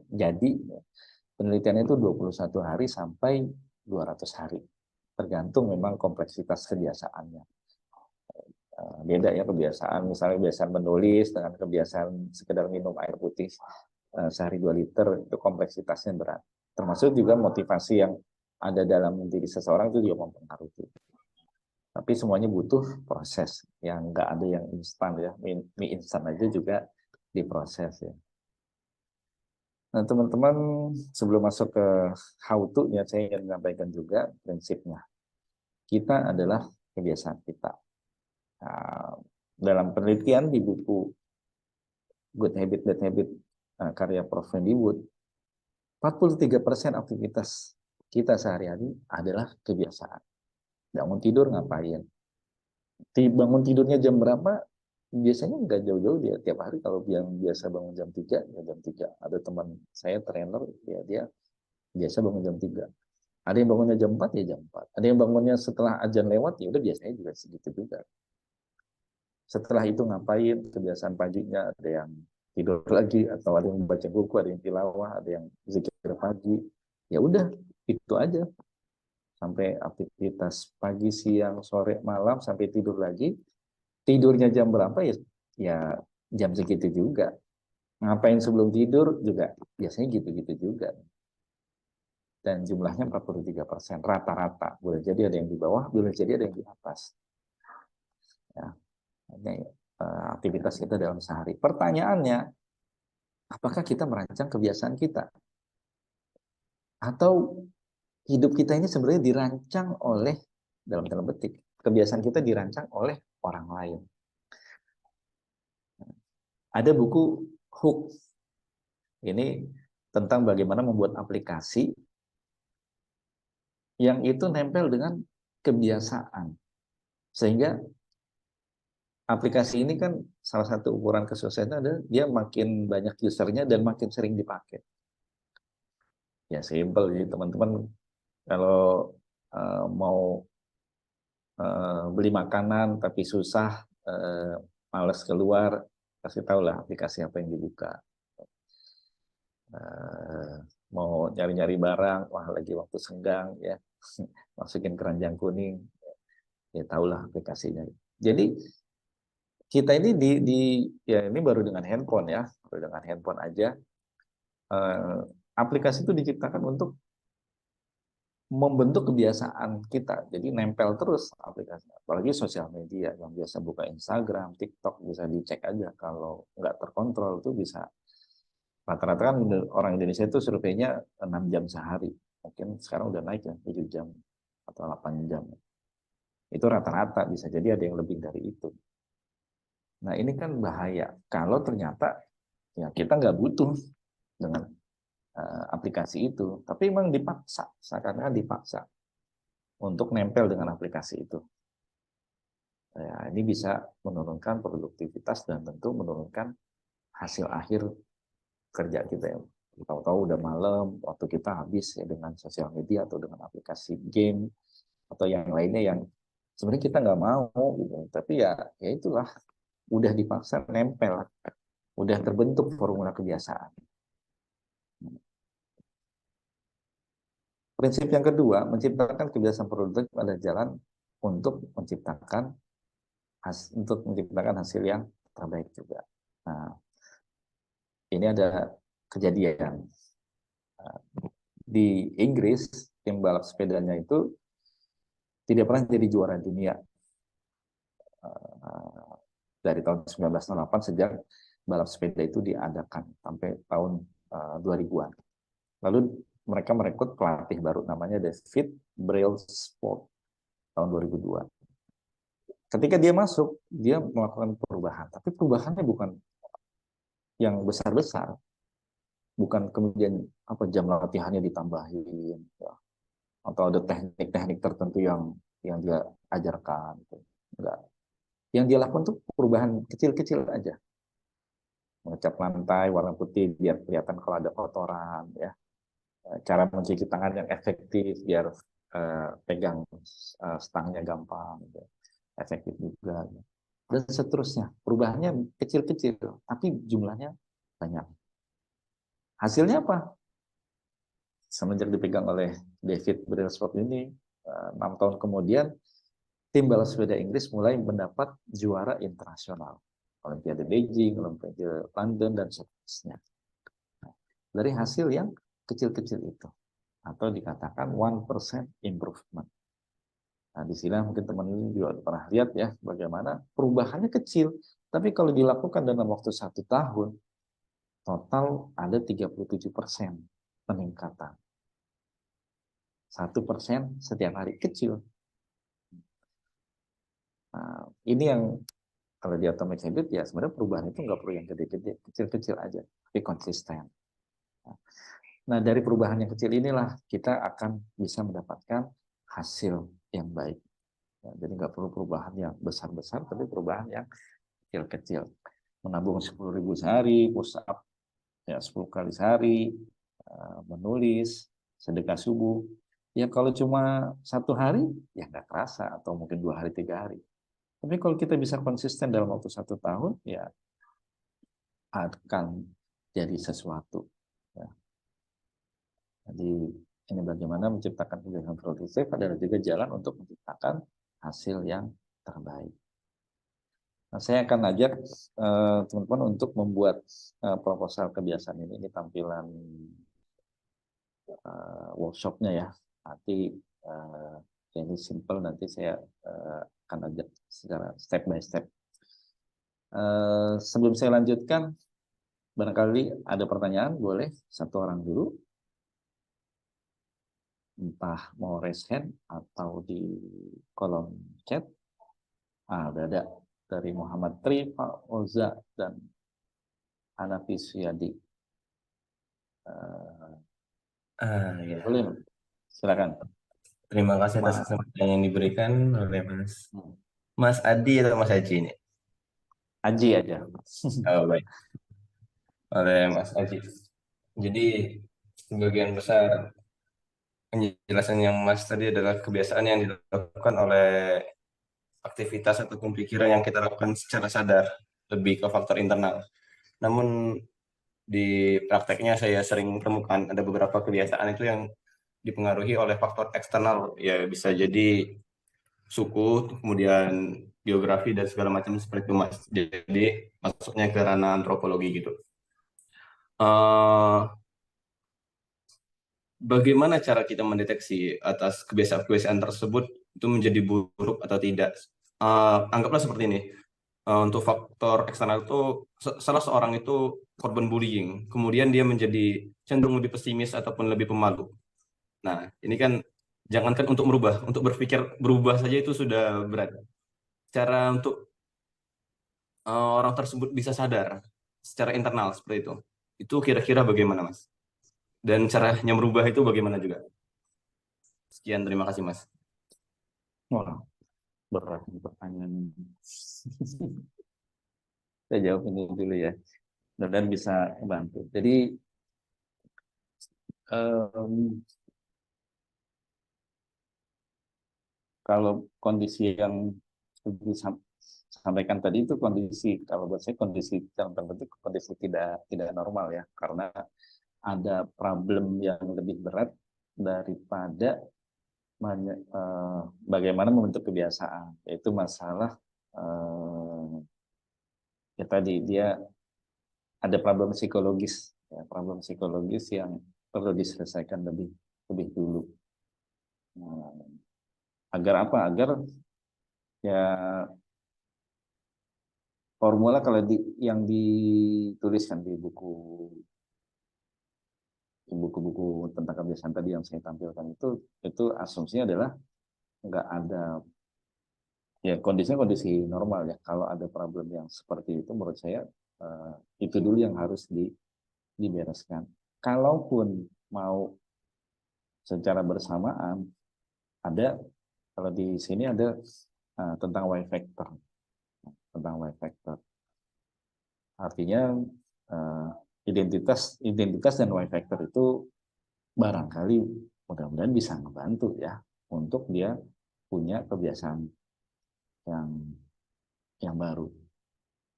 jadi? Penelitiannya itu 21 hari sampai 200 hari. Tergantung memang kompleksitas kebiasaannya. Beda ya kebiasaan, misalnya kebiasaan menulis dengan kebiasaan sekedar minum air putih sehari 2 liter, itu kompleksitasnya berat. Termasuk juga motivasi yang ada dalam diri seseorang itu juga mempengaruhi. Tapi semuanya butuh proses, yang nggak ada yang instan ya, mie instan aja juga diproses ya. Nah teman-teman, sebelum masuk ke how to ya, saya ingin menyampaikan juga prinsipnya. Kita adalah kebiasaan kita. Nah, dalam penelitian di buku Good Habit, Bad Habit karya Prof. Wendy Wood, 43% aktivitas kita sehari-hari adalah kebiasaan. Bangun tidur ngapain? Bangun tidurnya jam berapa? Biasanya nggak jauh-jauh dia. Tiap hari kalau yang biasa bangun jam 3, ya jam 3. Ada teman saya trainer, ya dia biasa bangun jam 3. Ada yang bangunnya jam 4, ya jam 4. Ada yang bangunnya setelah azan lewat, ya udah biasanya juga segitu juga. Setelah itu ngapain? Kebiasaan paginya ada yang tidur lagi, atau ada yang baca buku, ada yang tilawah, ada yang zikir pagi. Ya udah, itu aja. Sampai aktivitas pagi, siang, sore, malam, sampai tidur lagi. Tidurnya jam berapa ya? Ya jam segitu juga. Ngapain sebelum tidur juga biasanya gitu-gitu juga. Dan jumlahnya 43% rata-rata. Boleh jadi ada yang di bawah, boleh jadi ada yang di atas. Ya, ini aktivitas kita dalam sehari. Pertanyaannya, apakah kita merancang kebiasaan kita? Atau hidup kita ini sebenarnya dirancang oleh, dalam tanda petik, kebiasaan kita dirancang oleh orang lain. Ada buku Hook. Ini tentang bagaimana membuat aplikasi yang itu nempel dengan kebiasaan. Sehingga aplikasi ini kan salah satu ukuran kesuksesannya adalah dia makin banyak usernya dan makin sering dipakai. Ya simple, jadi teman-teman kalau mau beli makanan tapi susah, males keluar, kasih tahu lah aplikasi apa yang dibuka. Mau nyari-nyari barang, wah lagi waktu senggang ya, masukin keranjang kuning, ya tahulah aplikasinya. Jadi kita ini ya ini baru dengan handphone ya, baru dengan handphone aja. Aplikasi itu diciptakan untuk membentuk kebiasaan kita, jadi nempel terus aplikasi. Apalagi sosial media yang biasa buka Instagram, TikTok, bisa dicek aja kalau nggak terkontrol itu bisa. Rata-rata kan orang Indonesia itu surveinya 6 jam sehari, mungkin sekarang udah naik ya 7 jam atau 8 jam. Itu rata-rata, bisa jadi ada yang lebih dari itu. Nah ini kan bahaya kalau ternyata ya kita nggak butuh dengan aplikasi itu, tapi memang dipaksa, seakan-akan dipaksa untuk nempel dengan aplikasi itu. Ya, ini bisa menurunkan produktivitas dan tentu menurunkan hasil akhir kerja kita. Tahu-tahu udah malam, waktu kita habis ya dengan sosial media atau dengan aplikasi game atau yang lainnya yang sebenarnya kita nggak mau, gitu. Tapi ya itulah udah dipaksa nempel, udah terbentuk formula kebiasaan. Prinsip yang kedua, menciptakan kebiasaan produktif adalah jalan untuk menciptakan hasil yang terbaik juga. Nah, ini ada kejadian di Inggris, tim balap sepedanya itu tidak pernah jadi juara dunia dari tahun 1908 sejak balap sepeda itu diadakan sampai tahun 2000-an. Lalu mereka merekrut pelatih baru namanya David Brailsford tahun 2002. Ketika dia masuk, dia melakukan perubahan, tapi perubahannya bukan yang besar-besar, bukan kemudian jam latihannya ditambahin, ya, atau ada teknik-teknik tertentu yang dia ajarkan, gitu. Enggak. Yang dia lakukan tuh perubahan kecil-kecil aja, mengecat lantai warna putih biar kelihatan kalau ada kotoran, ya, cara mencuci tangan yang efektif biar pegang stangnya gampang, gitu. Efektif juga, dan seterusnya. Perubahannya kecil-kecil, tapi jumlahnya banyak. Hasilnya apa? Semenjak dipegang oleh David Brailsford ini, 6 tahun kemudian, tim balap sepeda Inggris mulai mendapat juara internasional. Olimpiade Beijing, Olimpiade London, dan seterusnya. Dari hasil yang kecil-kecil itu. Atau dikatakan 1% improvement. Nah, di sini mungkin teman-teman juga pernah lihat ya, bagaimana perubahannya kecil. Tapi kalau dilakukan dalam waktu 1 tahun, total ada 37% peningkatan. 1% setiap hari, kecil. Nah, ini yang kalau di Atomic Habit ya sebenarnya perubahan itu nggak perlu yang gede-gede, kecil-kecil aja, tapi konsisten. Nah dari perubahan yang kecil inilah kita akan bisa mendapatkan hasil yang baik. Ya, jadi nggak perlu perubahan yang besar-besar, tapi perubahan yang kecil-kecil. Menabung 10.000 sehari, push up ya 10 kali sehari, menulis, sedekah subuh. Ya kalau cuma 1 hari ya nggak kerasa, atau mungkin 2 hari 3 hari. Tapi kalau kita bisa konsisten dalam waktu 1 tahun, ya akan jadi sesuatu. Ya. Jadi ini bagaimana menciptakan kebiasaan produktif adalah juga jalan untuk menciptakan hasil yang terbaik. Nah, saya akan ajak teman-teman untuk membuat proposal kebiasaan ini tampilan workshopnya ya. Nanti ini simple, nanti saya akan ajak secara step by step. Sebelum saya lanjutkan, barangkali ada pertanyaan, boleh satu orang dulu. Entah mau raise hand atau di kolom chat. Udah ada dari Muhammad Tri, Pak Oza, dan Hanafi Suyadi. Ya. Boleh, silakan. Terima kasih atas kesempatan yang diberikan oleh Mas Adi atau Mas Haji ini. Aji aja. Oh, baik. Oleh Mas Aji. Jadi sebagian besar penjelasan yang Mas tadi adalah kebiasaan yang dilakukan oleh aktivitas ataupun pikiran yang kita lakukan secara sadar, lebih ke faktor internal. Namun di prakteknya saya sering temukan ada beberapa kebiasaan itu yang dipengaruhi oleh faktor eksternal, ya bisa jadi suku, kemudian geografi dan segala macam seperti itu Mas. Jadi masuknya ke ranah antropologi gitu. Bagaimana cara kita mendeteksi atas kebiasaan-kebiasaan tersebut itu menjadi buruk atau tidak? Anggaplah seperti ini. Untuk faktor eksternal itu salah seorang itu korban bullying, kemudian dia menjadi cenderung lebih pesimis ataupun lebih pemalu. Nah, ini kan jangankan untuk merubah, untuk berpikir berubah saja itu sudah berat. Cara untuk orang tersebut bisa sadar secara internal seperti itu kira-kira bagaimana, Mas? Dan caranya merubah itu bagaimana juga? Sekian, terima kasih, Mas. Wah, berat pertanyaan. Saya jawab ini dulu ya, dan bisa bantu. Jadi kalau kondisi yang disampaikan tadi itu kondisi, kalau buat saya kondisi yang tertentu kondisi tidak normal ya, karena ada problem yang lebih berat daripada bagaimana membentuk kebiasaan, yaitu masalah ya tadi dia ada problem psikologis, ya, problem psikologis yang perlu diselesaikan lebih dulu. Nah, agar apa? Agar ya formula kalau yang dituliskan di buku-buku tentang kebiasaan tadi yang saya tampilkan itu asumsinya adalah nggak ada, ya kondisinya kondisi normal ya. Kalau ada problem yang seperti itu menurut saya itu dulu yang harus dibereskan. Kalaupun mau secara bersamaan, ada, kalau di sini ada tentang Y factor, artinya identitas dan Y factor itu barangkali mudah-mudahan bisa membantu ya untuk dia punya kebiasaan yang baru.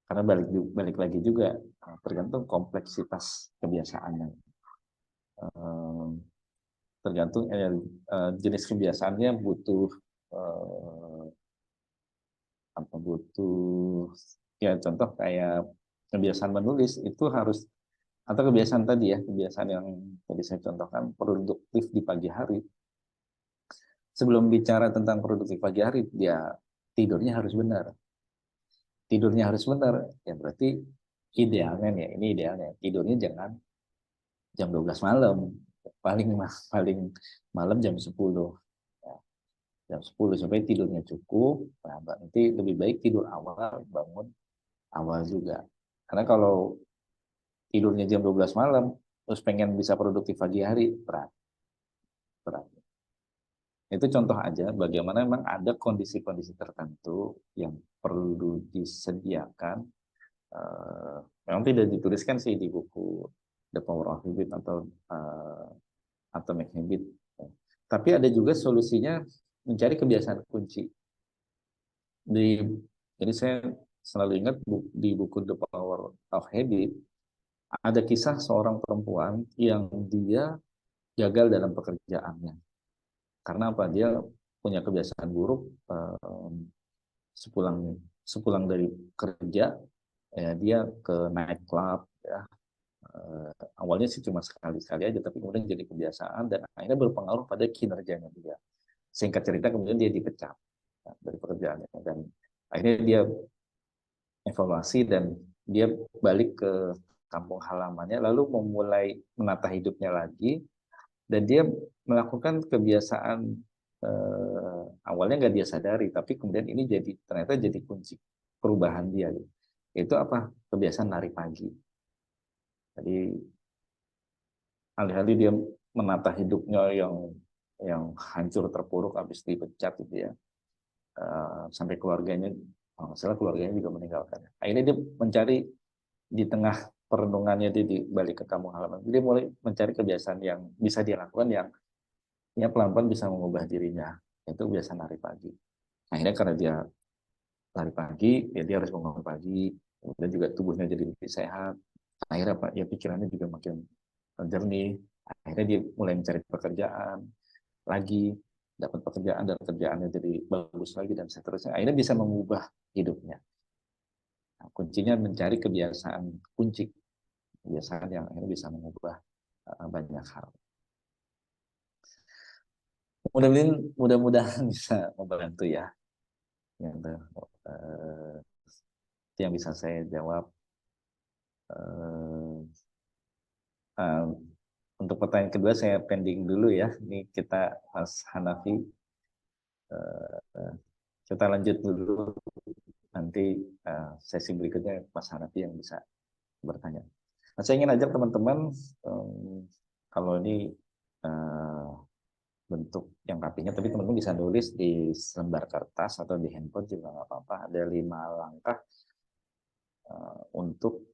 Karena balik lagi juga tergantung kompleksitas kebiasaannya. Tergantung jenis kebiasaannya butuh ya, contoh kayak kebiasaan menulis itu harus, atau kebiasaan tadi ya, kebiasaan yang tadi saya contohkan produktif di pagi hari. Sebelum bicara tentang produktif pagi hari, dia tidurnya harus benar. Ya berarti idealnya nih, ini idealnya tidurnya jangan jam 12 malam, paling malam jam 10. Ya, jam 10 supaya tidurnya cukup. Nah, nanti lebih baik tidur awal, bangun awal juga. Karena kalau tidurnya jam 12 malam, terus pengen bisa produktif pagi hari, berat. Itu contoh aja bagaimana memang ada kondisi-kondisi tertentu yang perlu disediakan. Memang tidak dituliskan sih di buku The Power of Habit atau Atomic Habit. Tapi ada juga solusinya mencari kebiasaan kunci. Jadi saya selalu ingat di buku The Power of Habit ada kisah seorang perempuan yang dia gagal dalam pekerjaannya. Karena apa? Dia punya kebiasaan buruk, sepulang dari kerja, ya dia ke night club, ya. Awalnya sih cuma sekali-sekali aja, tapi kemudian jadi kebiasaan dan akhirnya berpengaruh pada kinerjanya dia. Singkat cerita kemudian dia dipecat, ya, dari pekerjaannya, dan akhirnya dia evaluasi dan dia balik ke kampung halamannya, lalu memulai menata hidupnya lagi, dan dia melakukan kebiasaan, awalnya nggak dia sadari, tapi kemudian ini ternyata jadi kunci perubahan dia. Itu apa? Kebiasaan lari pagi. Jadi alih-alih dia menata hidupnya yang hancur terpuruk habis dipecat gitu ya, sampai keluarganya, masalah keluarganya juga meninggalkan. Akhirnya dia mencari di tengah perenungannya, dia di balik ke kampung halaman, dia mulai mencari kebiasaan yang bisa dia lakukan, yang pelan-pelan bisa mengubah dirinya. Itu kebiasaan lari pagi. Akhirnya karena dia lari pagi, ya dia harus bangun pagi, kemudian juga tubuhnya jadi lebih sehat. Akhirnya Pak, ya pikirannya juga makin jernih. Akhirnya dia mulai mencari pekerjaan lagi, dapat pekerjaan dan kerjaannya jadi bagus lagi dan seterusnya. Akhirnya bisa mengubah hidupnya. Nah, kuncinya mencari kebiasaan kunci, kebiasaan yang akhirnya bisa mengubah banyak hal. Mudah-mudahan bisa membantu ya. Itu yang bisa saya jawab. Untuk pertanyaan kedua saya pending dulu ya. Ini kita Mas Hanafi, kita lanjut dulu. Nanti sesi berikutnya Mas Hanafi yang bisa bertanya. Nah, saya ingin ajak teman-teman, kalau ini bentuk yang rapinya, tapi teman-teman bisa nulis di selembar kertas atau di handphone juga nggak apa-apa. Ada 5 langkah untuk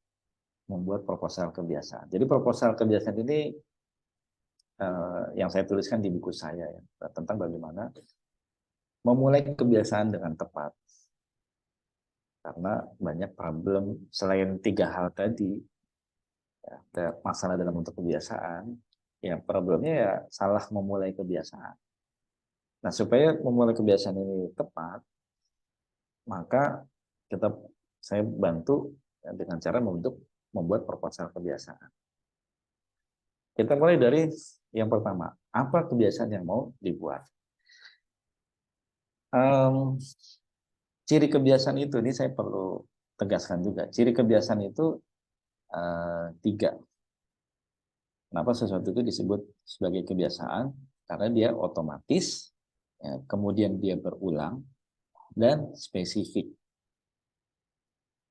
membuat proposal kebiasaan. Jadi proposal kebiasaan ini yang saya tuliskan di buku saya ya, tentang bagaimana memulai kebiasaan dengan tepat. Karena banyak problem selain 3 hal tadi, ya, ada masalah dalam bentuk kebiasaan, ya problemnya ya salah memulai kebiasaan. Nah, supaya memulai kebiasaan ini tepat, maka saya bantu ya, dengan cara membuat proposal kebiasaan. Kita mulai dari yang pertama, apa kebiasaan yang mau dibuat? Ciri kebiasaan itu, ini saya perlu tegaskan juga, ciri kebiasaan itu 3. Kenapa sesuatu itu disebut sebagai kebiasaan? Karena dia otomatis, ya, kemudian dia berulang, dan spesifik.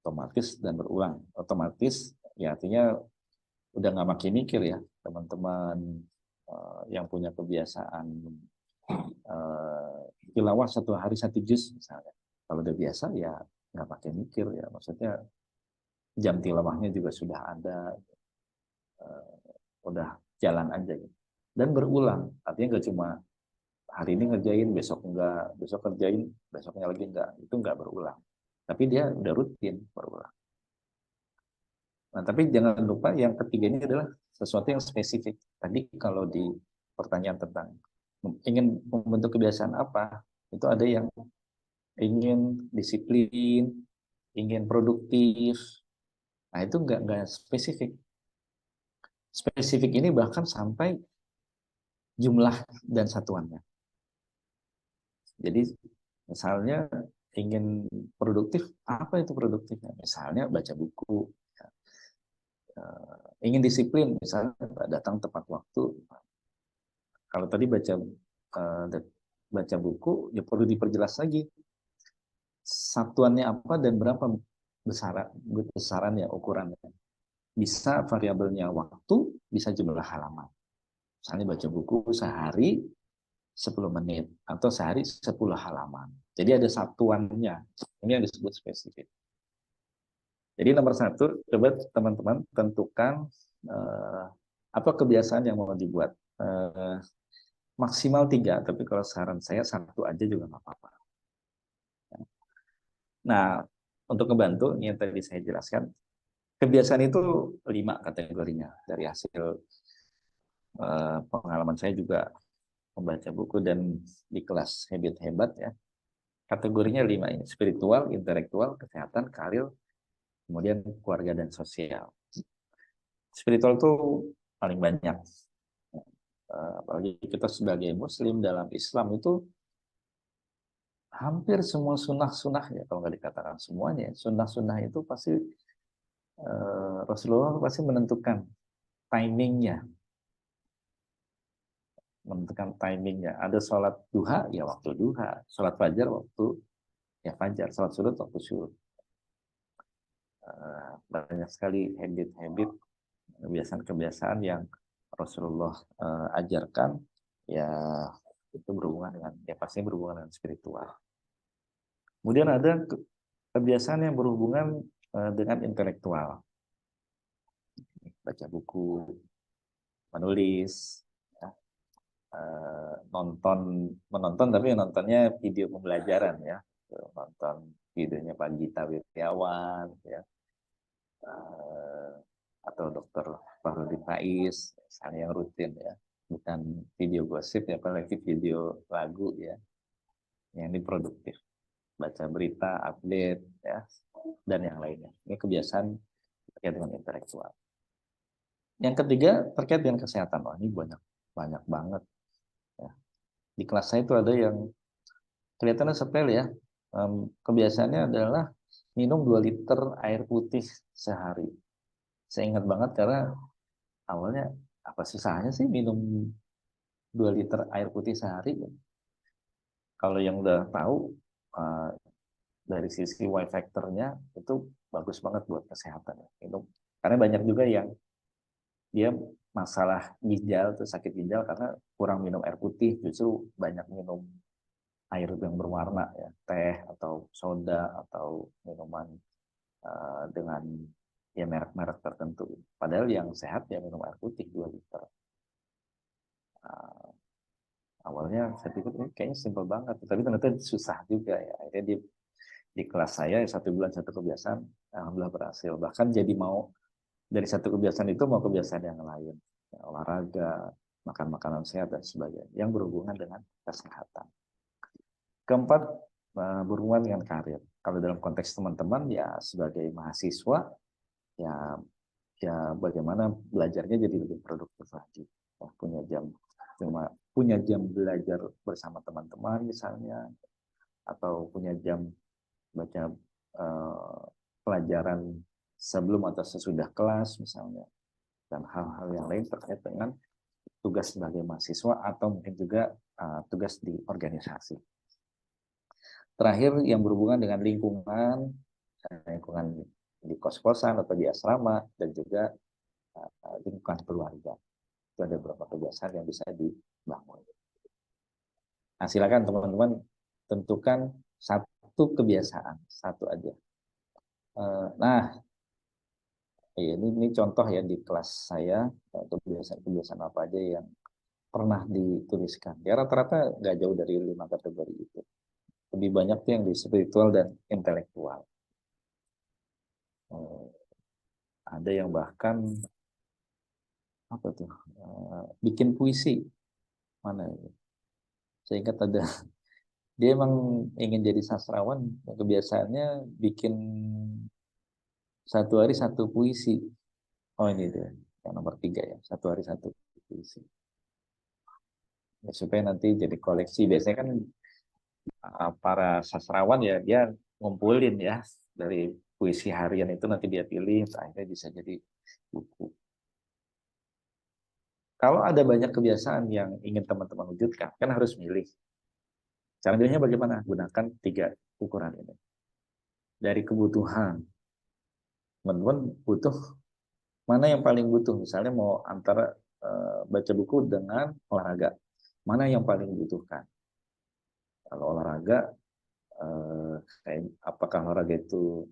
Otomatis dan berulang. Otomatis ya artinya udah nggak makin mikir ya, teman-teman yang punya kebiasaan tilawah 1 hari 1 juz misalnya. Kalau udah biasa ya nggak pakai mikir ya, maksudnya jam tilawahnya juga sudah ada, udah jalan aja gitu. Dan berulang, artinya nggak cuma hari ini ngerjain, besok enggak, besok kerjain, besoknya lagi enggak, itu enggak berulang. Tapi dia udah rutin berulang. Nah, tapi jangan lupa yang ketiga ini adalah sesuatu yang spesifik. Tadi kalau di pertanyaan tentang ingin membentuk kebiasaan apa, itu ada yang ingin disiplin, ingin produktif. Nah, itu enggak spesifik. Spesifik ini bahkan sampai jumlah dan satuannya. Jadi misalnya ingin produktif, apa itu produktifnya? Misalnya baca buku. Ingin disiplin, misalnya datang tepat waktu. Kalau tadi baca buku, ya perlu diperjelas lagi satuannya apa dan berapa besarannya, ukurannya. Bisa variabelnya waktu, bisa jumlah halaman. Misalnya baca buku sehari 10 menit atau sehari 10 halaman. Jadi ada satuannya. Ini yang disebut spesifik. Jadi nomor 1, coba teman-teman tentukan apa kebiasaan yang mau dibuat. Maksimal 3, tapi kalau saran saya 1 aja juga nggak apa-apa. Nah, untuk membantu yang tadi saya jelaskan, kebiasaan itu 5 kategorinya dari hasil pengalaman saya juga membaca buku dan di kelas Habit Hebat ya. Kategorinya 5 ini, spiritual, intelektual, kesehatan, karir, kemudian keluarga dan sosial. Spiritual itu paling banyak. Apalagi kita sebagai muslim dalam Islam itu hampir semua sunnah-sunnah ya, kalau nggak dikatakan semuanya, sunnah-sunnah itu pasti Rasulullah pasti menentukan timingnya. Ada sholat duha ya waktu duha, sholat fajar waktu ya fajar, sholat syuruk waktu syuruk. Banyak sekali habit-habit, kebiasaan-kebiasaan yang Rasulullah ajarkan ya, itu berhubungan dengan pasti berhubungan dengan spiritual. Kemudian ada kebiasaan yang berhubungan dengan intelektual, baca buku, menulis, ya, menonton tapi nontonnya video pembelajaran ya, nonton videonya Pak Gita Wirjawan ya, atau Dr. Fahrudin Faiz, misalnya yang rutin ya, bukan video gosip ya, apalagi video lagu ya, yang ini produktif, baca berita, update ya, dan yang lainnya. Ini kebiasaan terkait dengan intelektual. Yang ketiga terkait dengan kesehatan. Wah, ini banyak banget ya. Di kelas saya itu ada yang kelihatannya sepele ya. Kebiasaannya adalah minum 2 liter air putih sehari. Saya ingat banget karena awalnya apa susahnya sih minum 2 liter air putih sehari. Kalau yang udah tahu dari sisi Y factor-nya itu bagus banget buat kesehatan. Karena banyak juga yang dia masalah ginjal, tuh sakit ginjal karena kurang minum air putih, justru banyak minum air yang berwarna ya, teh atau soda atau minuman dengan ya merek-merek tertentu. Padahal yang sehat ya minum air putih 2 liter. Awalnya saya pikir ini kayaknya simpel banget, tapi ternyata susah juga ya. Akhirnya di kelas saya 1 bulan 1 kebiasaan, alhamdulillah berhasil. Bahkan jadi mau dari 1 kebiasaan itu mau kebiasaan yang lain, ya, olahraga, makan makanan sehat dan sebagainya yang berhubungan dengan kesehatan. Keempat, berhubungan dengan karir. Kalau dalam konteks teman-teman ya sebagai mahasiswa ya bagaimana belajarnya jadi lebih produktif lagi. Ya, punya jam belajar bersama teman-teman misalnya, atau punya jam baca pelajaran sebelum atau sesudah kelas misalnya, dan hal-hal yang lain terkait dengan tugas sebagai mahasiswa atau mungkin juga tugas di organisasi. Terakhir yang berhubungan dengan lingkungan di kos-kosan atau di asrama dan juga lingkungan keluarga. Itu ada beberapa kebiasaan yang bisa dibangun. Nah, silakan teman-teman tentukan 1 kebiasaan, 1 aja. Nah, ini contoh ya di kelas saya, kebiasaan apa aja yang pernah dituliskan. Ya rata-rata nggak jauh dari 5 kategori itu. Lebih banyak tuh yang di spiritual dan intelektual. Ada yang bahkan apa tuh, bikin puisi. Mana itu? Saya ingat ada, dia emang ingin jadi sastrawan, kebiasaannya bikin 1 hari 1 puisi. Oh ini dia, yang nomor 3 ya, 1 hari 1 puisi. Ya, supaya nanti jadi koleksi. Biasanya kan para sastrawan ya dia ngumpulin ya dari puisi harian itu, nanti dia pilih, akhirnya bisa jadi buku. Kalau ada banyak kebiasaan yang ingin teman-teman wujudkan, kan harus milih. Caranya bagaimana? Gunakan 3 ukuran ini. Dari kebutuhan, teman-teman butuh mana yang paling butuh. Misalnya mau antara baca buku dengan olahraga, mana yang paling dibutuhkan? Kalau olahraga, apakah olahraga itu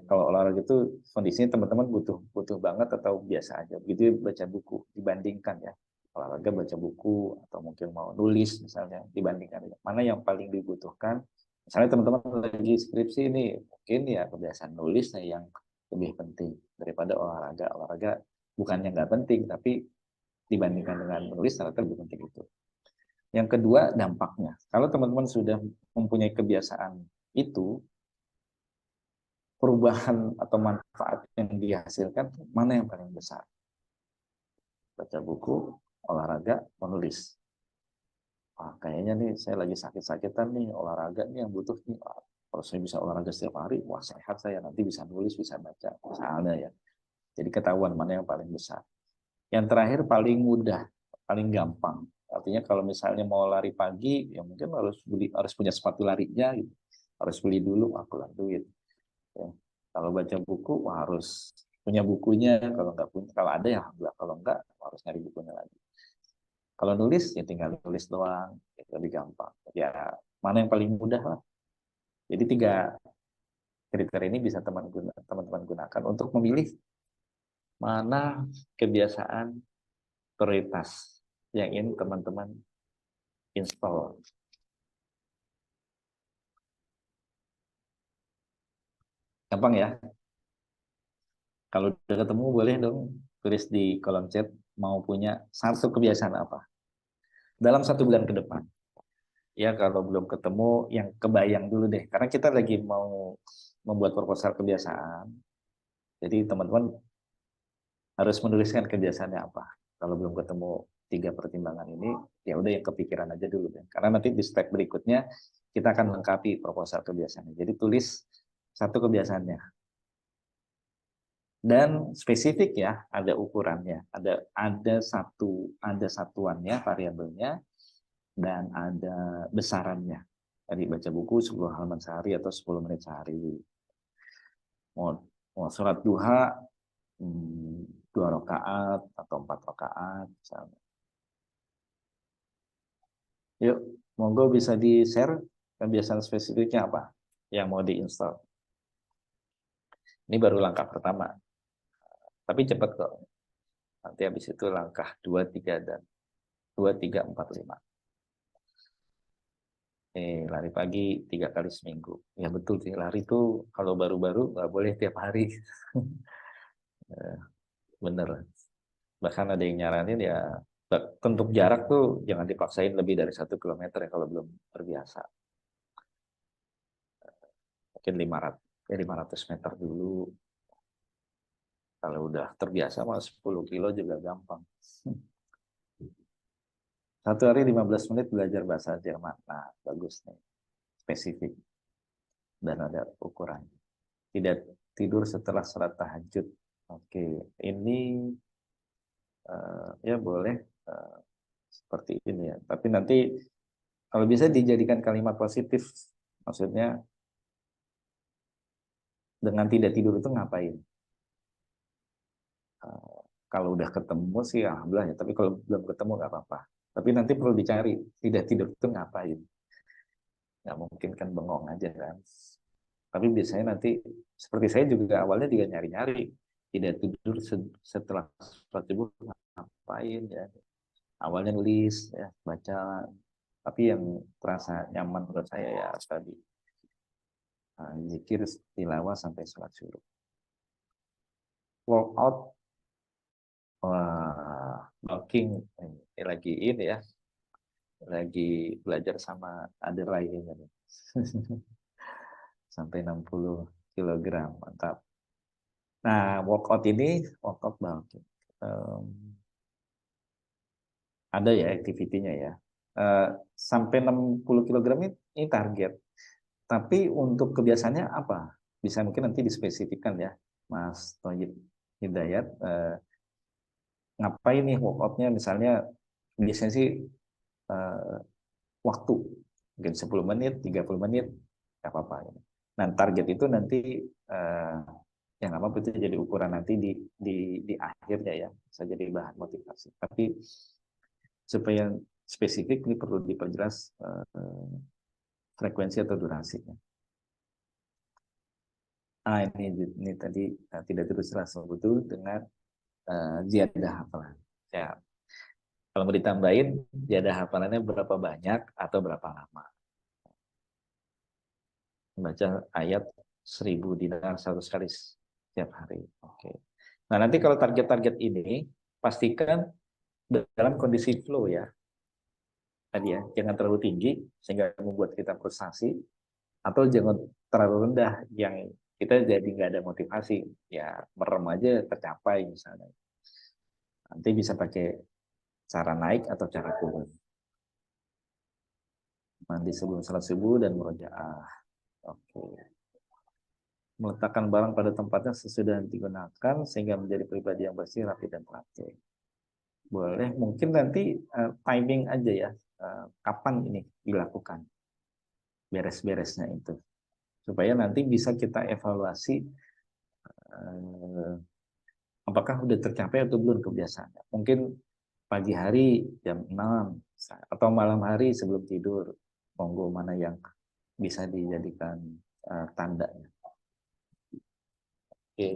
kalau olahraga itu kondisinya teman-teman butuh banget atau biasa aja. Begitu baca buku, dibandingkan ya. Olahraga, baca buku, atau mungkin mau nulis misalnya, dibandingkan mana yang paling dibutuhkan. Misalnya teman-teman lagi skripsi ini, mungkin ya kebiasaan nulis yang lebih penting daripada olahraga. Olahraga bukannya nggak penting, tapi dibandingkan dengan menulis ternyata lebih penting itu. Yang kedua, dampaknya. Kalau teman-teman sudah mempunyai kebiasaan itu, perubahan atau manfaat yang dihasilkan mana yang paling besar? Baca buku, olahraga, menulis. Wah, kayaknya nih saya lagi sakit-sakitan nih, olahraga nih yang butuh nih. Kalau saya bisa olahraga setiap hari, wah sehat saya, nanti bisa nulis, bisa baca. Misalnya ya. Jadi ketahuan mana yang paling besar. Yang terakhir paling mudah, paling gampang. Artinya kalau misalnya mau lari pagi, ya mungkin harus punya sepatu larinya, gitu. Harus beli dulu, keluar duit. Ya. Kalau baca buku, harus punya bukunya. Kalau nggak punya, kalau ada ya alhamdulillah. Kalau nggak, harus nyari bukunya lagi. Kalau nulis, ya tinggal nulis doang, lebih gampang. Ya mana yang paling mudah lah. Jadi 3 kriteria ini bisa teman-teman gunakan untuk memilih mana kebiasaan prioritas yang ingin teman-teman install. Gampang ya. Kalau udah ketemu boleh dong tulis di kolom chat mau punya satu kebiasaan apa dalam 1 bulan ke depan. Ya kalau belum ketemu yang kebayang dulu deh. Karena kita lagi mau membuat proposal kebiasaan. Jadi teman-teman harus menuliskan kebiasaannya apa. Kalau belum ketemu 3 pertimbangan ini, ya udah yang kepikiran aja dulu deh. Karena nanti di step berikutnya kita akan lengkapi proposal kebiasaannya. Jadi tulis satu kebiasaannya. Dan spesifik ya, ada ukurannya, ada satuannya, variabelnya, dan ada besarannya. Jadi baca buku 10 halaman sehari atau 10 menit sehari. Mau sholat duha 2 rakaat atau 4 rakaat misalnya. Yuk, monggo bisa di-share kebiasaan spesifiknya apa yang mau diinstal. Ini baru langkah pertama. Tapi cepat kok. Nanti habis itu langkah 2, 3, dan 2, 3, 4, 5. Lari pagi 3 kali seminggu. Ya betul sih, lari itu kalau baru-baru nggak boleh tiap hari. Bener. Bahkan ada yang nyaranin ya, untuk jarak tuh jangan dipaksain lebih dari 1 kilometer ya kalau belum terbiasa. Mungkin 500 meter dulu. Kalau udah terbiasa mah 10 kilo juga gampang. 1 hari 15 menit belajar bahasa Jerman. Nah, bagus nih. Spesifik. Dan ada ukuran. Tidak tidur setelah sholat tahajud. Oke, ini ya boleh seperti ini ya. Tapi nanti kalau bisa dijadikan kalimat positif. Maksudnya dengan tidak tidur itu ngapain? Kalau udah ketemu sih alhamdulillah ya. Tapi kalau belum ketemu nggak apa-apa. Tapi nanti perlu dicari tidak tidur itu ngapain? Nggak mungkin kan bengong aja kan. Tapi biasanya nanti seperti saya juga awalnya juga nyari-nyari tidak tidur setelah sholat subuh ngapain ya. Awalnya nulis ya, baca, tapi yang terasa nyaman menurut saya ya tadi zikir tilawah sampai sholat subuh. Workout, bulking lagi ini ya, lagi belajar sama ada lainnya nih. Sampai 60 kg, mantap. Nah, workout bulking. Ada ya aktivitinya ya. Sampai 60 kg ini target. Tapi untuk kebiasaannya apa? Bisa mungkin nanti dispesifikkan ya, Mas Thayyib Hidayat. Ngapain nih workoutnya? Misalnya biasanya sih waktu. Mungkin 10 menit, 30 menit, nggak apa-apa. Nah, target itu nanti yang apa itu jadi ukuran nanti di akhirnya ya, bisa jadi bahan motivasi. Tapi supaya spesifik ini perlu diperjelas frekuensi atau durasinya. Ini tadi tidak terus langsung betul dengan ziyadah hafalan. Ya, kalau mau ditambahin ziyadah hafalannya berapa banyak atau berapa lama. Baca ayat 1000 dinar 100 kali setiap hari. Oke. Nah, nanti kalau target-target ini pastikan dalam kondisi flow ya. Tadi ya, jangan terlalu tinggi sehingga membuat kita frustasi, atau jangan terlalu rendah yang kita jadi nggak ada motivasi. Ya, merem aja tercapai misalnya. Nanti bisa pakai cara naik atau cara turun. Mandi sebelum salat subuh dan murojaah. Oke. Meletakkan barang pada tempatnya sesudah digunakan sehingga menjadi pribadi yang bersih, rapi, dan teratur. Boleh, mungkin nanti timing aja ya, kapan ini dilakukan beres-beresnya itu, supaya nanti bisa kita evaluasi apakah sudah tercapai atau belum kebiasaannya. Mungkin pagi hari jam 6 atau malam hari sebelum tidur, monggo mana yang bisa dijadikan tandanya. Oke.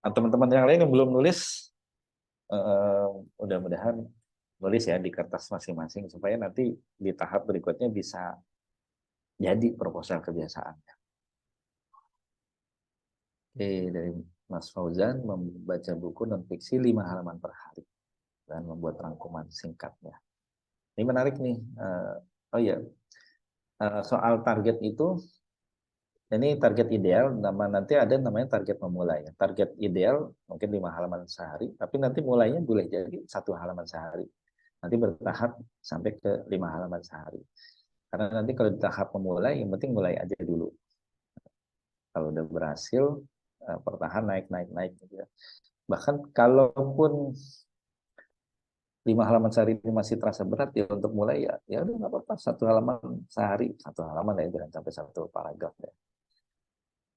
Nah, teman-teman yang lain yang belum nulis, mudah-mudahan nulis ya di kertas masing-masing supaya nanti di tahap berikutnya bisa jadi proposal kebiasaannya. Oke, dari Mas Fauzan, membaca buku non-fiksi 5 halaman per hari dan membuat rangkuman singkatnya. Ini menarik nih. Oh iya, soal target itu, ini target ideal, nanti ada namanya target memulai. Target ideal mungkin 5 halaman sehari, tapi nanti mulainya boleh jadi 1 halaman sehari. Nanti bertahap sampai ke 5 halaman sehari. Karena nanti kalau di tahap memulai, yang penting mulai aja dulu. Kalau udah berhasil, pertahan naik. Gitu ya. Bahkan kalaupun 5 halaman sehari ini masih terasa berat ya untuk mulai, ya udah nggak apa-apa, 1 halaman sehari, 1 halaman ya, jangan sampai 1 paragraf ya.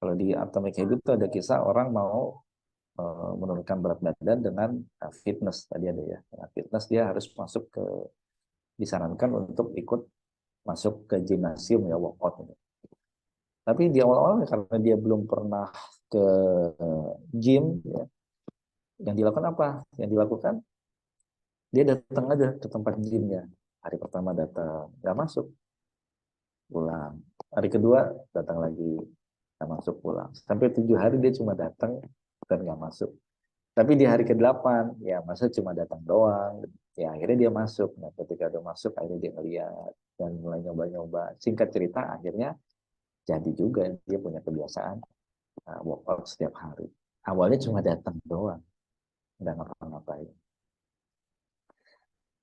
Kalau di Atomic Habit itu ada kisah orang mau menurunkan berat badan dengan fitness tadi ada ya. Dengan fitness dia harus masuk ke, disarankan untuk ikut masuk ke gimnasium ya, workout. Tapi di awal-awal karena dia belum pernah ke gym ya, yang dilakukan apa? Yang dilakukan dia datang aja ke tempat gymnya. Hari pertama datang nggak masuk, pulang. Hari kedua datang lagi, nggak masuk, pulang. Sampai 7 hari dia cuma datang dan nggak masuk. Tapi di hari ke-8 ya masa cuma datang doang. Ya akhirnya dia masuk. Nah ketika dia masuk akhirnya dia ngeliat dan mulai nyoba-nyoba. Singkat cerita akhirnya jadi juga dia punya kebiasaan workout setiap hari. Awalnya cuma datang doang, nggak ngapa-ngapain.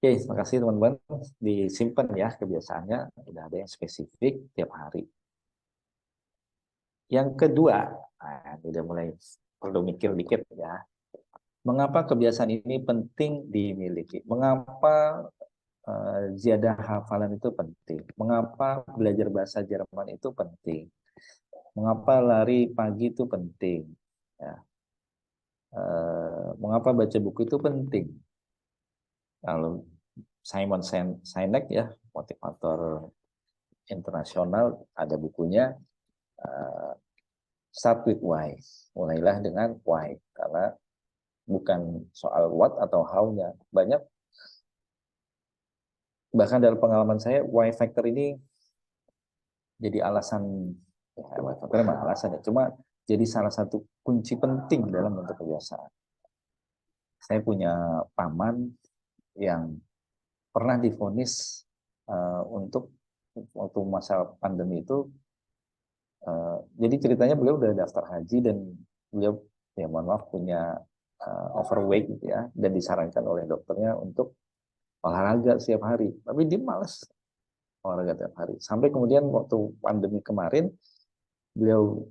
Oke, terima kasih teman-teman. Disimpan ya kebiasaannya. Udah ada yang spesifik tiap hari. Yang kedua, udah mulai perlu mikir dikit ya. Mengapa kebiasaan ini penting dimiliki? Mengapa ziyadah hafalan itu penting? Mengapa belajar bahasa Jerman itu penting? Mengapa lari pagi itu penting? Ya. Mengapa baca buku itu penting? Kalau Simon Sinek ya, motivator internasional, ada bukunya Start with Why. Mulailah dengan why, karena bukan soal what atau how-nya. Banyak, bahkan dalam pengalaman saya, why factor ini jadi alasan, ya, why factor emang alasan ya, cuma jadi salah satu kunci penting dalam bentuk kebiasaan. Saya punya paman yang pernah divonis untuk waktu masa pandemi itu, jadi ceritanya beliau udah daftar haji dan beliau ya mohon maaf punya overweight gitu ya, dan disarankan oleh dokternya untuk olahraga setiap hari, tapi dia malas olahraga setiap hari. Sampai kemudian waktu pandemi kemarin beliau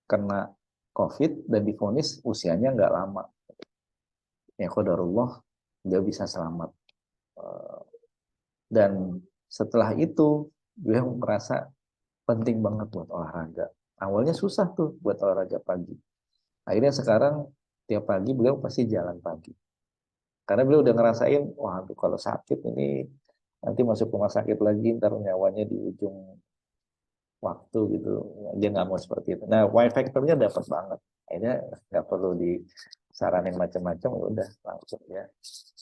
kena COVID dan divonis usianya nggak lama. Ya qadarullah dia bisa selamat. Dan setelah itu beliau merasa penting banget buat olahraga. Awalnya susah tuh buat olahraga pagi. Akhirnya sekarang tiap pagi beliau pasti jalan pagi. Karena beliau udah ngerasain, wah kalau sakit ini nanti masuk rumah sakit lagi, ntar nyawanya di ujung waktu gitu. Dia nggak mau seperti itu. Nah, why factor-nya dapat banget. Akhirnya nggak perlu disaranin macam-macam, udah langsung ya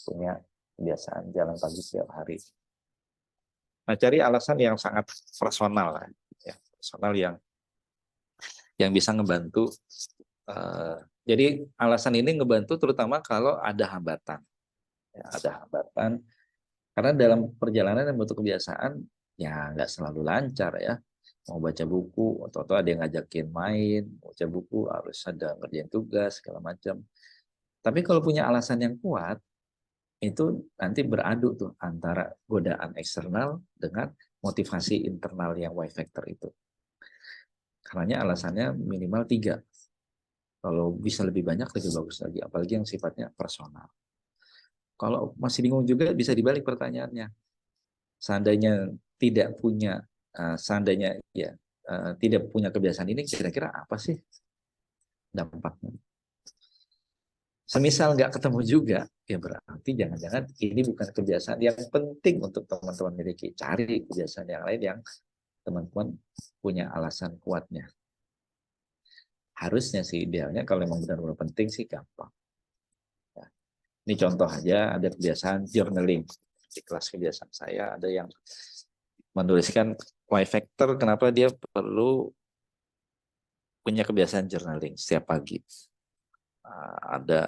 punya kebiasaan jalan pagi setiap hari. Nah, cari alasan yang sangat personal lah, ya, personal yang yang bisa ngebantu. Jadi alasan ini ngebantu terutama kalau ada hambatan. Ya, ada hambatan. Karena dalam perjalanan yang bentuk kebiasaan, ya nggak selalu lancar ya. Mau baca buku, atau ada yang ngajakin main, baca buku, harus ada ngerjain tugas, segala macam. Tapi kalau punya alasan yang kuat, itu nanti beradu tuh antara godaan eksternal dengan motivasi internal yang Y factor itu. Karenanya alasannya minimal 3. Kalau bisa lebih banyak, lebih bagus lagi. Apalagi yang sifatnya personal. Kalau masih bingung juga, bisa dibalik pertanyaannya. Seandainya tidak punya, seandainya ya tidak punya kebiasaan ini, kira-kira apa sih dampaknya? Semisal nggak ketemu juga, ya berarti jangan-jangan ini bukan kebiasaan yang penting untuk teman-teman miliki. Cari kebiasaan yang lain yang teman-teman punya alasan kuatnya. Harusnya sih idealnya kalau memang benar-benar penting sih gampang. Ya. Ini contoh aja, ada kebiasaan journaling. Di kelas kebiasaan saya ada yang menuliskan Y factor kenapa dia perlu punya kebiasaan journaling setiap pagi. Ada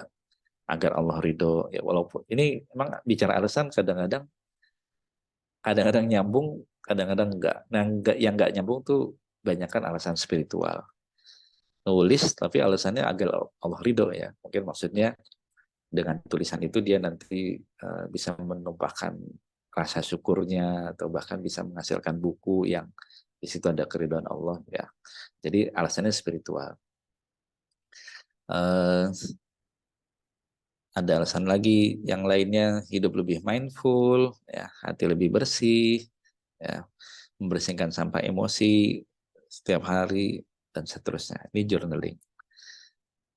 agar Allah ridho, ya walaupun ini memang bicara alasan kadang-kadang nyambung, kadang-kadang enggak. Nah, yang enggak nyambung tuh banyakkan alasan spiritual. Nulis tapi alasannya agar Allah ridho ya. Mungkin maksudnya dengan tulisan itu dia nanti bisa menumpahkan rasa syukurnya, atau bahkan bisa menghasilkan buku yang di situ ada keridhaan Allah ya. Jadi alasannya spiritual. Ada alasan lagi yang lainnya, hidup lebih mindful, ya, hati lebih bersih, ya, membersihkan sampah emosi setiap hari dan seterusnya. Ini journaling.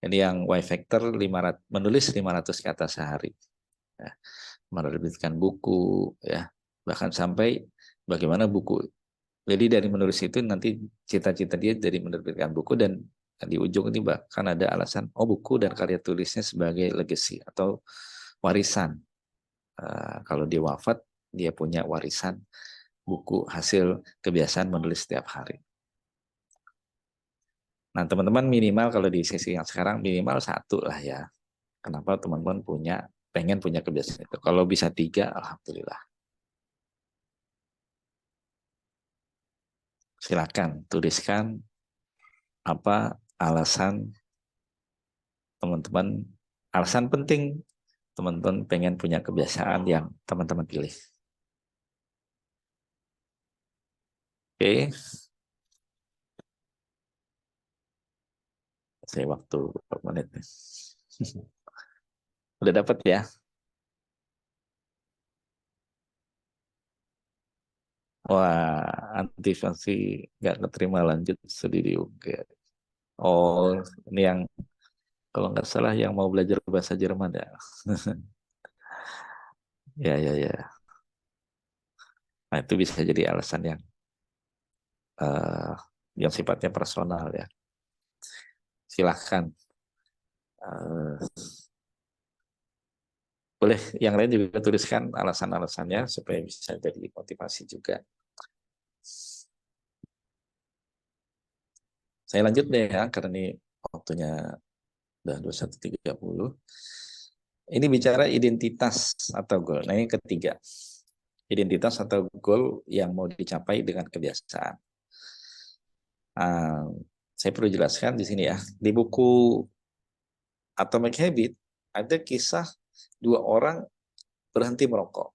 Ini yang Y factor 500, menulis 500 kata sehari. Ya, menerbitkan buku, ya, bahkan sampai bagaimana buku. Jadi dari menulis itu nanti cita-cita dia dari menerbitkan buku, dan di ujung ini bahkan ada alasan buku dan karya tulisnya sebagai legacy atau warisan. Kalau dia wafat, dia punya warisan buku hasil kebiasaan menulis setiap hari. Nah, teman-teman minimal kalau di sesi yang sekarang minimal 1 lah ya. Kenapa teman-teman pengen punya kebiasaan itu? Kalau bisa 3, alhamdulillah. Silakan tuliskan apa alasan teman-teman, alasan penting teman-teman pengen punya kebiasaan yang teman-teman pilih. Oke. Saya waktu berapa menit nih? Udah dapat ya? Wah, antivasi nggak keterima lanjut studi di UGM. Oh, ini yang kalau nggak salah yang mau belajar bahasa Jerman ya. Ya. Nah, itu bisa jadi alasan yang sifatnya personal ya. Silahkan. Boleh yang lain juga tuliskan alasan-alasannya supaya bisa jadi motivasi juga. Saya lanjut deh ya, karena ini waktunya udah 21.30. Ini bicara identitas atau goal. Nah, ini ketiga. Identitas atau goal yang mau dicapai dengan kebiasaan. Saya perlu jelaskan di sini ya. Di buku Atomic Habit ada kisah 2 orang berhenti merokok.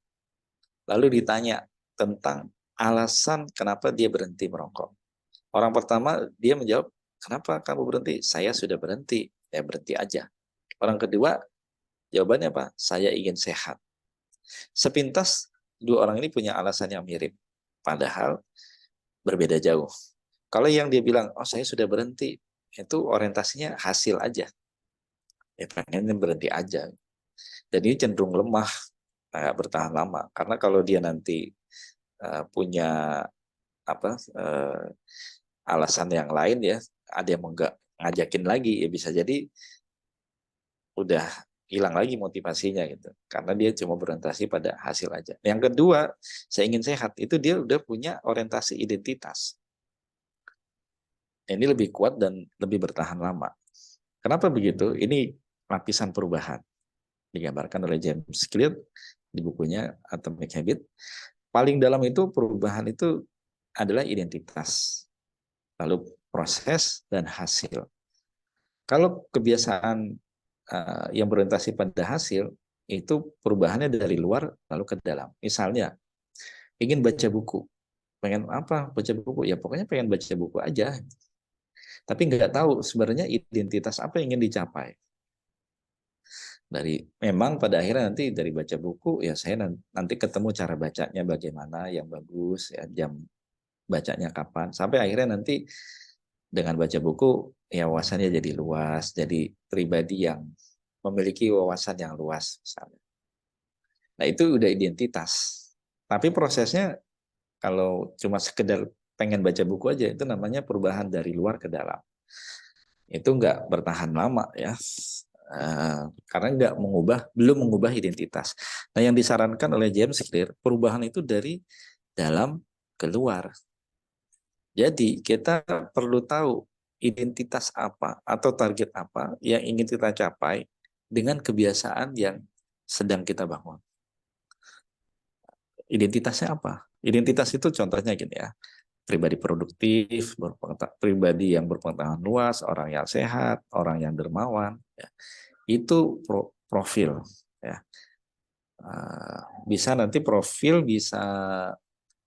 Lalu ditanya tentang alasan kenapa dia berhenti merokok. Orang pertama dia menjawab, kenapa kamu berhenti? Saya sudah berhenti, ya berhenti aja. Orang kedua jawabannya apa? Saya ingin sehat. Sepintas 2 orang ini punya alasan yang mirip, padahal berbeda jauh. Kalau yang dia bilang, saya sudah berhenti, itu orientasinya hasil aja. Ya pengennya berhenti aja. Dan ini cenderung lemah, nggak bertahan lama. Karena kalau dia nanti punya alasan yang lain ya, ada yang nggak ngajakin lagi, ya bisa jadi udah hilang lagi motivasinya gitu. Karena dia cuma berorientasi pada hasil aja. Yang kedua, saya ingin sehat, itu dia udah punya orientasi identitas. ini lebih kuat dan lebih bertahan lama. Kenapa begitu? Ini lapisan perubahan digambarkan oleh James Clear di bukunya Atomic Habit. Paling dalam itu perubahan itu adalah identitas, lalu proses dan hasil. Kalau kebiasaan yang berorientasi pada hasil, itu perubahannya dari luar lalu ke dalam. Misalnya, ingin baca buku. Pengen apa? Baca buku. Ya pokoknya pengen baca buku aja. Tapi nggak tahu sebenarnya identitas apa yang ingin dicapai. Memang pada akhirnya nanti dari baca buku, ya saya nanti ketemu cara bacanya bagaimana yang bagus, ya jam bacanya kapan. Sampai akhirnya nanti dengan baca buku, ya wawasannya jadi luas, jadi pribadi yang memiliki wawasan yang luas misalnya. Nah itu udah identitas. Tapi prosesnya kalau cuma sekedar pengen baca buku aja, itu namanya perubahan dari luar ke dalam. Itu nggak bertahan lama ya, karena belum mengubah identitas. Nah yang disarankan oleh James Clear, perubahan itu dari dalam keluar. Jadi kita perlu tahu identitas apa atau target apa yang ingin kita capai dengan kebiasaan yang sedang kita bangun. Identitasnya apa? Identitas itu contohnya gini ya, pribadi produktif, pribadi yang berpengetahuan luas, orang yang sehat, orang yang dermawan. Ya. Itu profil. Ya. Bisa nanti profil,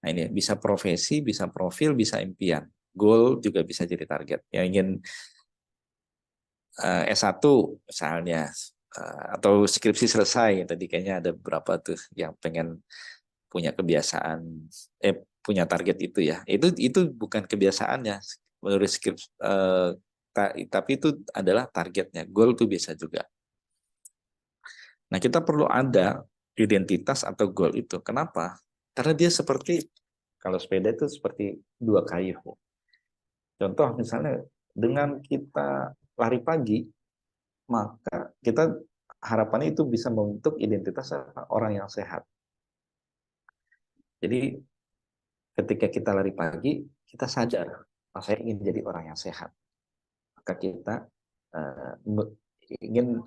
nah ini bisa profesi, bisa profil, bisa impian. Goal juga bisa jadi target. Yang ingin S1 misalnya, atau skripsi selesai, tadi kayaknya ada beberapa tuh yang pengen punya kebiasaan, punya target itu ya. Itu bukan kebiasaannya menurut skripsi, tapi itu adalah targetnya. Goal itu bisa juga. Nah kita perlu ada identitas atau goal itu. Kenapa? Karena dia seperti, kalau sepeda itu seperti dua kayu. Contoh misalnya dengan kita lari pagi, maka kita harapannya itu bisa membentuk identitas orang yang sehat. Jadi ketika kita lari pagi, kita sadar, saya ingin jadi orang yang sehat. Maka kita ingin,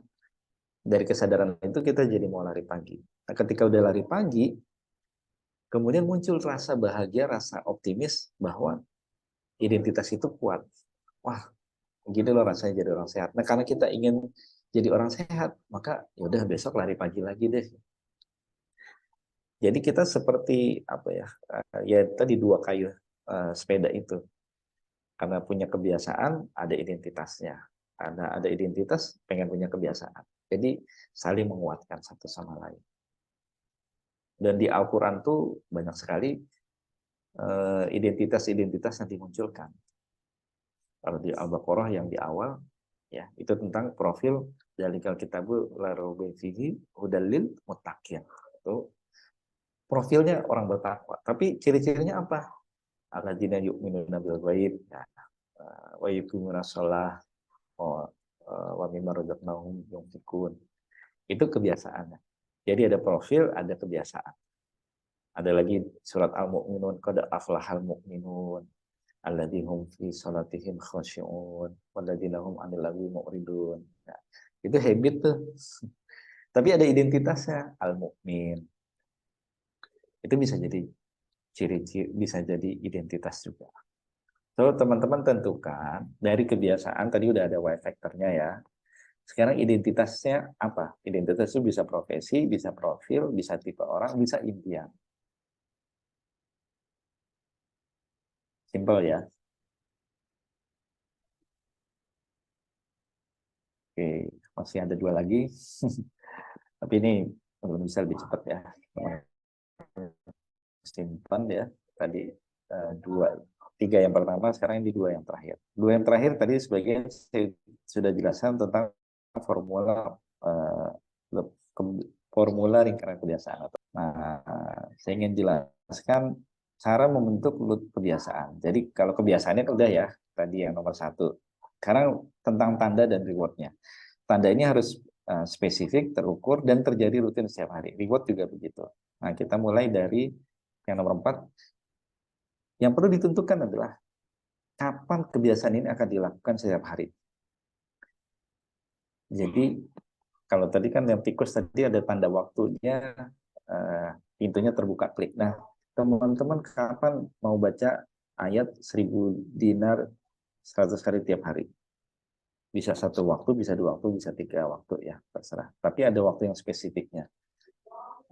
dari kesadaran itu kita jadi mau lari pagi. Nah, ketika udah lari pagi, kemudian muncul rasa bahagia, rasa optimis bahwa identitas itu kuat. Wah, gini loh rasanya jadi orang sehat. Nah, karena kita ingin jadi orang sehat, maka yaudah besok lari pagi lagi deh. Jadi kita seperti apa ya? Ya tadi dua kayu sepeda itu. Karena punya kebiasaan, ada identitasnya. Ada identitas, pengen punya kebiasaan. Jadi saling menguatkan satu sama lain. Dan di Al-Quran tuh banyak sekali identitas-identitas yang dimunculkan. Kalau di Al-Baqarah yang di awal, ya itu tentang profil dalikal kitabu la raiba fihi hudallil muttaqin. Itu profilnya orang bertakwa. Tapi ciri-cirinya apa? Alladzina yu'minuna bil ghaib, ya, wa yuqimuna shalah, wa mimma razaqnahum yunfiqun. Itu kebiasaannya. Jadi ada profil, ada kebiasaan. Ada lagi surat Al-Mu'minun, qad aflahal mu'minun alladzina fi salatihim khashi'un walladzina hum 'anil lagwi mu'ridun. Nah, itu habit tuh. Tapi ada identitasnya, al-mu'min. Itu bisa jadi ciri-ciri, bisa jadi identitas juga. So, teman-teman tentukan dari kebiasaan, tadi udah ada Y factor-nya ya. Sekarang identitasnya apa? Identitas itu bisa profesi, bisa profil, bisa tipe orang, bisa impian. Simple ya. Oke, masih ada dua lagi. Tapi ini belum bisa lebih cepat ya. Simpan ya. Tadi tiga yang pertama, sekarang ini dua yang terakhir. Dua yang terakhir tadi sebagian saya sudah jelaskan tentang formula lingkaran kebiasaan. Nah, saya ingin jelaskan cara membentuk kebiasaan. Jadi kalau kebiasaannya udah ya, tadi yang nomor 1. Sekarang tentang tanda dan rewardnya. Tanda ini harus spesifik, terukur, dan terjadi rutin setiap hari. Reward juga begitu. Nah, kita mulai dari yang nomor 4. Yang perlu ditentukan adalah kapan kebiasaan ini akan dilakukan setiap hari. Jadi kalau tadi kan yang tikus tadi ada tanda waktunya, pintunya terbuka klik. Nah, teman-teman kapan mau baca ayat 1000 dinar 100 kali tiap hari? Bisa satu waktu, bisa 2 waktu, bisa 3 waktu ya, terserah. Tapi ada waktu yang spesifiknya.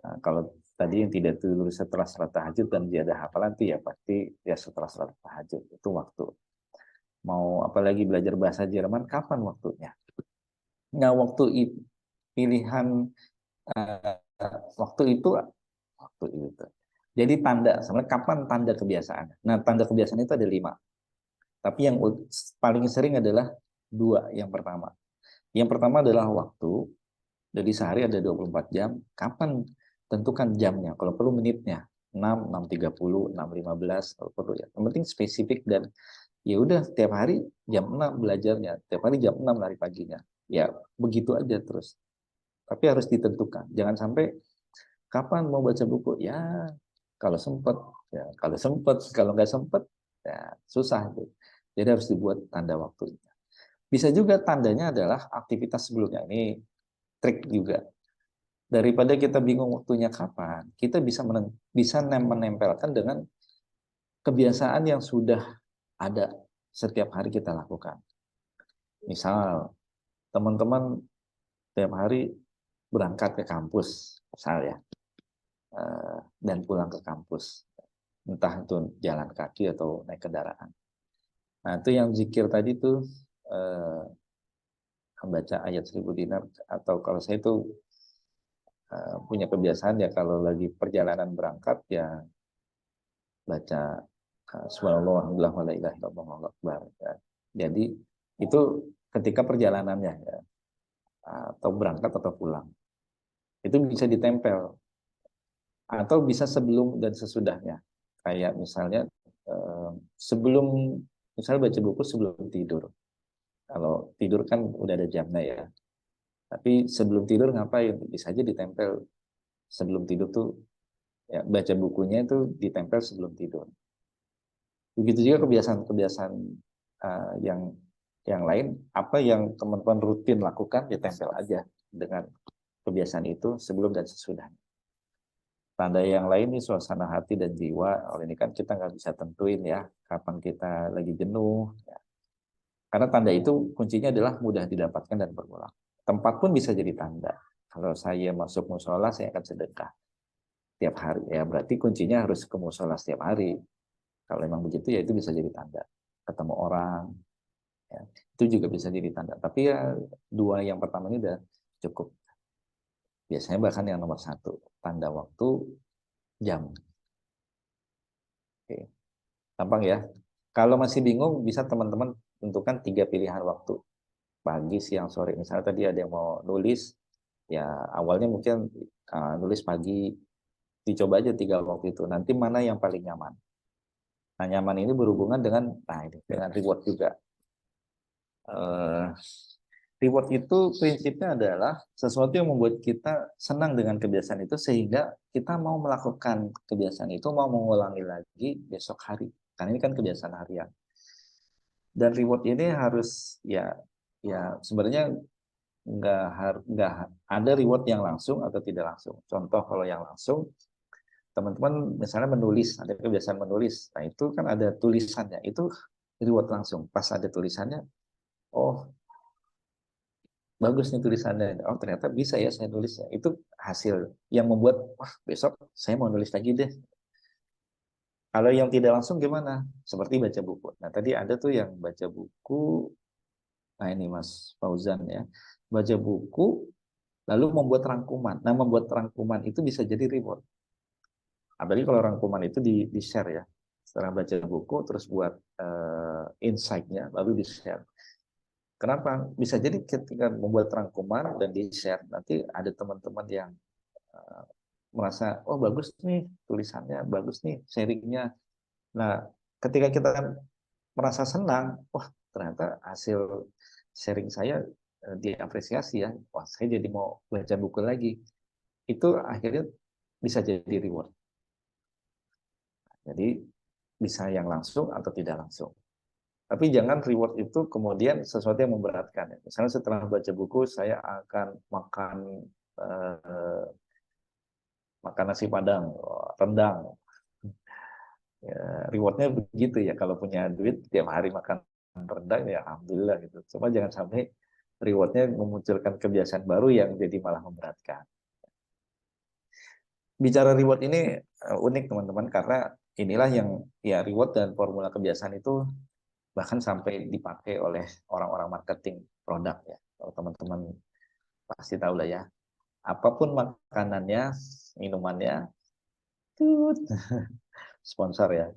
Nah, kalau tadi yang tidak tidur setelah salat tahajud dan dia ada hafalan itu ya pasti ya setelah salat tahajud itu waktu. Mau apalagi belajar bahasa Jerman, kapan waktunya? Nah, pilihan waktu itu. Jadi tanda, sebenarnya kapan tanda kebiasaan? Nah, tanda kebiasaan itu ada 5. Tapi yang paling sering adalah 2 yang pertama. Yang pertama adalah waktu. Jadi sehari ada 24 jam. Kapan tentukan jamnya? Kalau perlu menitnya. 6, 6.30, 6.15 kalau perlu ya. Yang penting spesifik dan ya udah tiap hari jam 6 belajarnya, tiap hari jam 6 lari paginya. Ya, begitu aja terus. Tapi harus ditentukan. Jangan sampai kapan mau baca buku? Ya, kalau sempat, ya kalau sempat, kalau nggak sempat, ya susah itu. Jadi harus dibuat tanda waktunya. Bisa juga tandanya adalah aktivitas sebelumnya. Ini trik juga. Daripada kita bingung waktunya kapan, kita bisa menempelkan dengan kebiasaan yang sudah ada setiap hari kita lakukan. Misal, teman-teman setiap hari berangkat ke kampus, misal ya, dan pulang ke kampus. Entah itu jalan kaki atau naik kendaraan. Nah, itu yang zikir tadi tuh membaca ayat 1000 dinar, atau kalau saya itu punya kebiasaan ya kalau lagi perjalanan berangkat ya baca subhanallah alhamdulillah wa la ilaha illallah wallahu akbar. Ya. Jadi itu ketika perjalanannya ya, atau berangkat atau pulang. Itu bisa ditempel atau bisa sebelum dan sesudahnya. Kayak misalnya sebelum misalnya baca buku sebelum tidur. Kalau tidur kan udah ada jamnya ya. Tapi sebelum tidur ngapain? Bisa aja ditempel sebelum tidur tuh ya baca bukunya itu ditempel sebelum tidur. Begitu juga kebiasaan-kebiasaan yang lain, apa yang teman-teman rutin lakukan ditempel aja dengan kebiasaan itu sebelum dan sesudahnya. Tanda yang lain nih suasana hati dan jiwa. Ini kan kita nggak bisa tentuin ya kapan kita lagi jenuh. Ya. Karena tanda itu kuncinya adalah mudah didapatkan dan berulang. Tempat pun bisa jadi tanda. Kalau saya masuk musola, saya akan sedekah tiap hari. Ya berarti kuncinya harus ke musola setiap hari. Kalau memang begitu ya itu bisa jadi tanda. Ketemu orang, ya, itu juga bisa jadi tanda. Tapi ya 2 yang pertama ini udah cukup. Biasanya bahkan yang nomor 1, tanda waktu, jam. Oke. Gampang ya. Kalau masih bingung, bisa teman-teman tentukan 3 pilihan waktu. Pagi, siang, sore. Misalnya tadi ada yang mau nulis, ya awalnya mungkin nulis pagi, dicoba aja 3 waktu itu. Nanti mana yang paling nyaman. Nah, nyaman ini berhubungan dengan dengan reward juga. Reward itu prinsipnya adalah sesuatu yang membuat kita senang dengan kebiasaan itu sehingga kita mau melakukan kebiasaan itu, mau mengulangi lagi besok hari. Karena ini kan kebiasaan harian. Dan reward ini harus ya sebenarnya nggak ada reward yang langsung atau tidak langsung. Contoh kalau yang langsung, teman-teman misalnya menulis, ada kebiasaan menulis. Nah, itu kan ada tulisannya. Itu reward langsung. Pas ada tulisannya, oh bagus nih tulisannya. Oh ternyata bisa ya saya nulisnya. Itu hasil yang membuat, wah besok saya mau nulis lagi deh. Kalau yang tidak langsung gimana? Seperti baca buku. Nah tadi ada tuh yang baca buku, nah ini Mas Fauzan ya. Baca buku, lalu membuat rangkuman. Nah membuat rangkuman itu bisa jadi reward. Apalagi kalau rangkuman itu di-share ya. Setelah baca buku, terus buat insight-nya, lalu di-share. Kenapa? Bisa jadi ketika membuat rangkuman dan di-share, nanti ada teman-teman yang merasa, oh bagus nih tulisannya, bagus nih sharingnya. Nah, ketika kita merasa senang, wah ternyata hasil sharing saya diapresiasi ya, wah saya jadi mau baca buku lagi. Itu akhirnya bisa jadi reward. Jadi bisa yang langsung atau tidak langsung. Tapi jangan reward itu kemudian sesuatu yang memberatkan. Misalnya setelah baca buku, saya akan eh, makan nasi padang, rendang. Ya, rewardnya begitu ya. Kalau punya duit tiap hari makan rendang ya alhamdulillah gitu. Cuma jangan sampai rewardnya memunculkan kebiasaan baru yang jadi malah memberatkan. Bicara reward ini unik teman-teman karena inilah yang ya reward dan formula kebiasaan itu bahkan sampai dipakai oleh orang-orang marketing produk ya. Kalau teman-teman pasti tahu lah ya. Apapun makanannya, minumannya, tut, sponsor ya.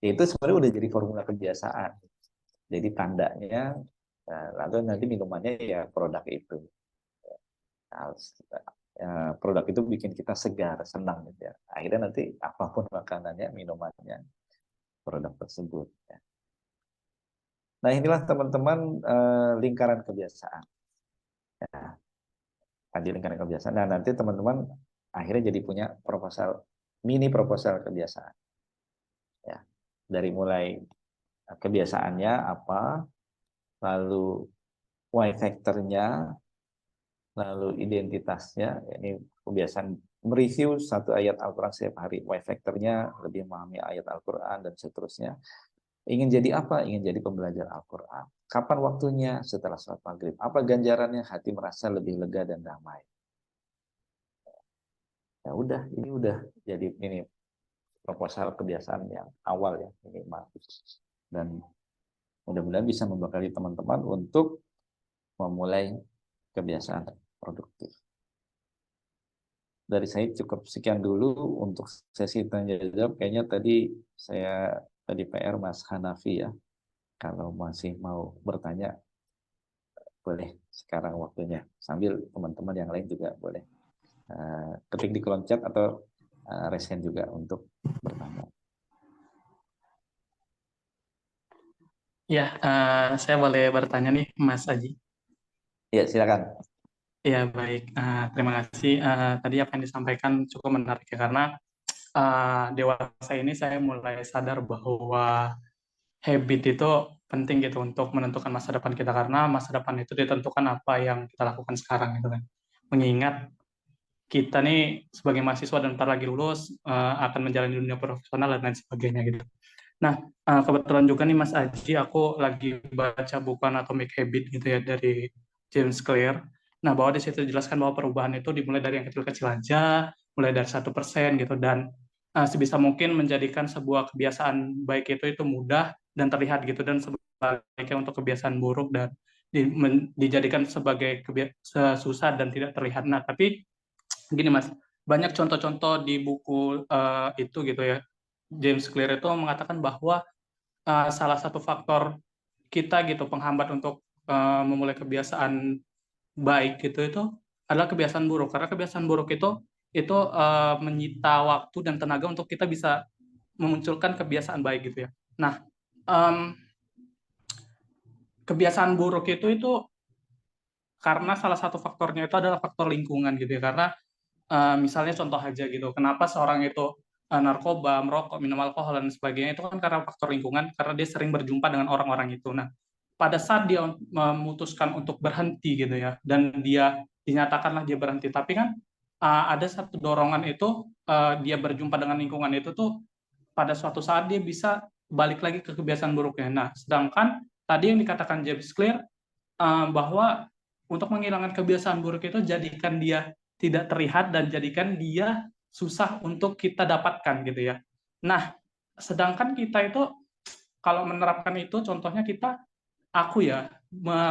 Itu sebenarnya udah jadi formula kebiasaan. Jadi tandanya, lalu nanti minumannya ya produk itu. Nah, produk itu bikin kita segar, senang gitu ya. Akhirnya nanti apapun makanannya, minumannya, produk tersebut. Ya. Nah inilah teman-teman lingkaran kebiasaan. Ya, tadi lingkaran kebiasaan. Nah nanti teman-teman akhirnya jadi punya mini proposal kebiasaan. Ya, dari mulai kebiasaannya apa, lalu Y factor-nya, lalu identitasnya, ini kebiasaan mereview satu ayat Al-Quran setiap hari, Y factor-nya lebih memahami ayat Al-Quran dan seterusnya. Ingin jadi apa? Ingin jadi pembelajar Al-Quran. Kapan waktunya? Setelah sholat maghrib. Apa ganjarannya? Hati merasa lebih lega dan damai. Ya udah, ini udah jadi ini proposal kebiasaan yang awal ya minimal. Dan mudah-mudahan bisa membekali teman-teman untuk memulai kebiasaan produktif. Dari saya cukup sekian dulu untuk sesi tanya jawab. Kayaknya tadi PR Mas Hanafi ya. Kalau masih mau bertanya, boleh sekarang waktunya. Sambil teman-teman yang lain juga boleh ketik di kolom chat atau raise hand juga untuk bertanya. Ya, saya boleh bertanya nih, Mas Aji. Ya, silakan. Ya, baik. Terima kasih. Tadi apa yang disampaikan cukup menarik ya, karena dewasa ini saya mulai sadar bahwa habit itu penting gitu untuk menentukan masa depan kita, karena masa depan itu ditentukan apa yang kita lakukan sekarang gitu kan. Mengingat kita nih sebagai mahasiswa dan ntar lagi lulus akan menjalani dunia profesional dan lain sebagainya gitu. Nah, kebetulan juga nih Mas Aji, aku lagi baca buku Atomic Habit gitu ya dari James Clear. Nah, bahwa di situ dijelaskan bahwa perubahan itu dimulai dari yang kecil-kecil aja, mulai dari 1% gitu, dan sebisa mungkin menjadikan sebuah kebiasaan baik itu mudah dan terlihat gitu, dan sebaliknya untuk kebiasaan buruk dan dijadikan sebagai susah dan tidak terlihat. Nah, tapi gini Mas, banyak contoh-contoh di buku itu gitu ya. James Clear itu mengatakan bahwa salah satu faktor kita gitu penghambat untuk memulai kebiasaan baik gitu itu adalah kebiasaan buruk, karena kebiasaan buruk itu menyita waktu dan tenaga untuk kita bisa memunculkan kebiasaan baik gitu ya. Nah, kebiasaan buruk itu karena salah satu faktornya itu adalah faktor lingkungan gitu ya, karena misalnya contoh aja gitu, kenapa seorang itu narkoba, merokok, minum alkohol dan sebagainya itu kan karena faktor lingkungan, karena dia sering berjumpa dengan orang-orang itu. Nah, pada saat dia memutuskan untuk berhenti gitu ya, dan dia dinyatakanlah dia berhenti, tapi kan ada satu dorongan itu dia berjumpa dengan lingkungan itu tuh pada suatu saat dia bisa balik lagi ke kebiasaan buruknya. Nah, sedangkan tadi yang dikatakan James Clear bahwa untuk menghilangkan kebiasaan buruk itu jadikan dia tidak terlihat dan jadikan dia susah untuk kita dapatkan gitu ya. Nah, sedangkan kita itu kalau menerapkan itu, contohnya aku ya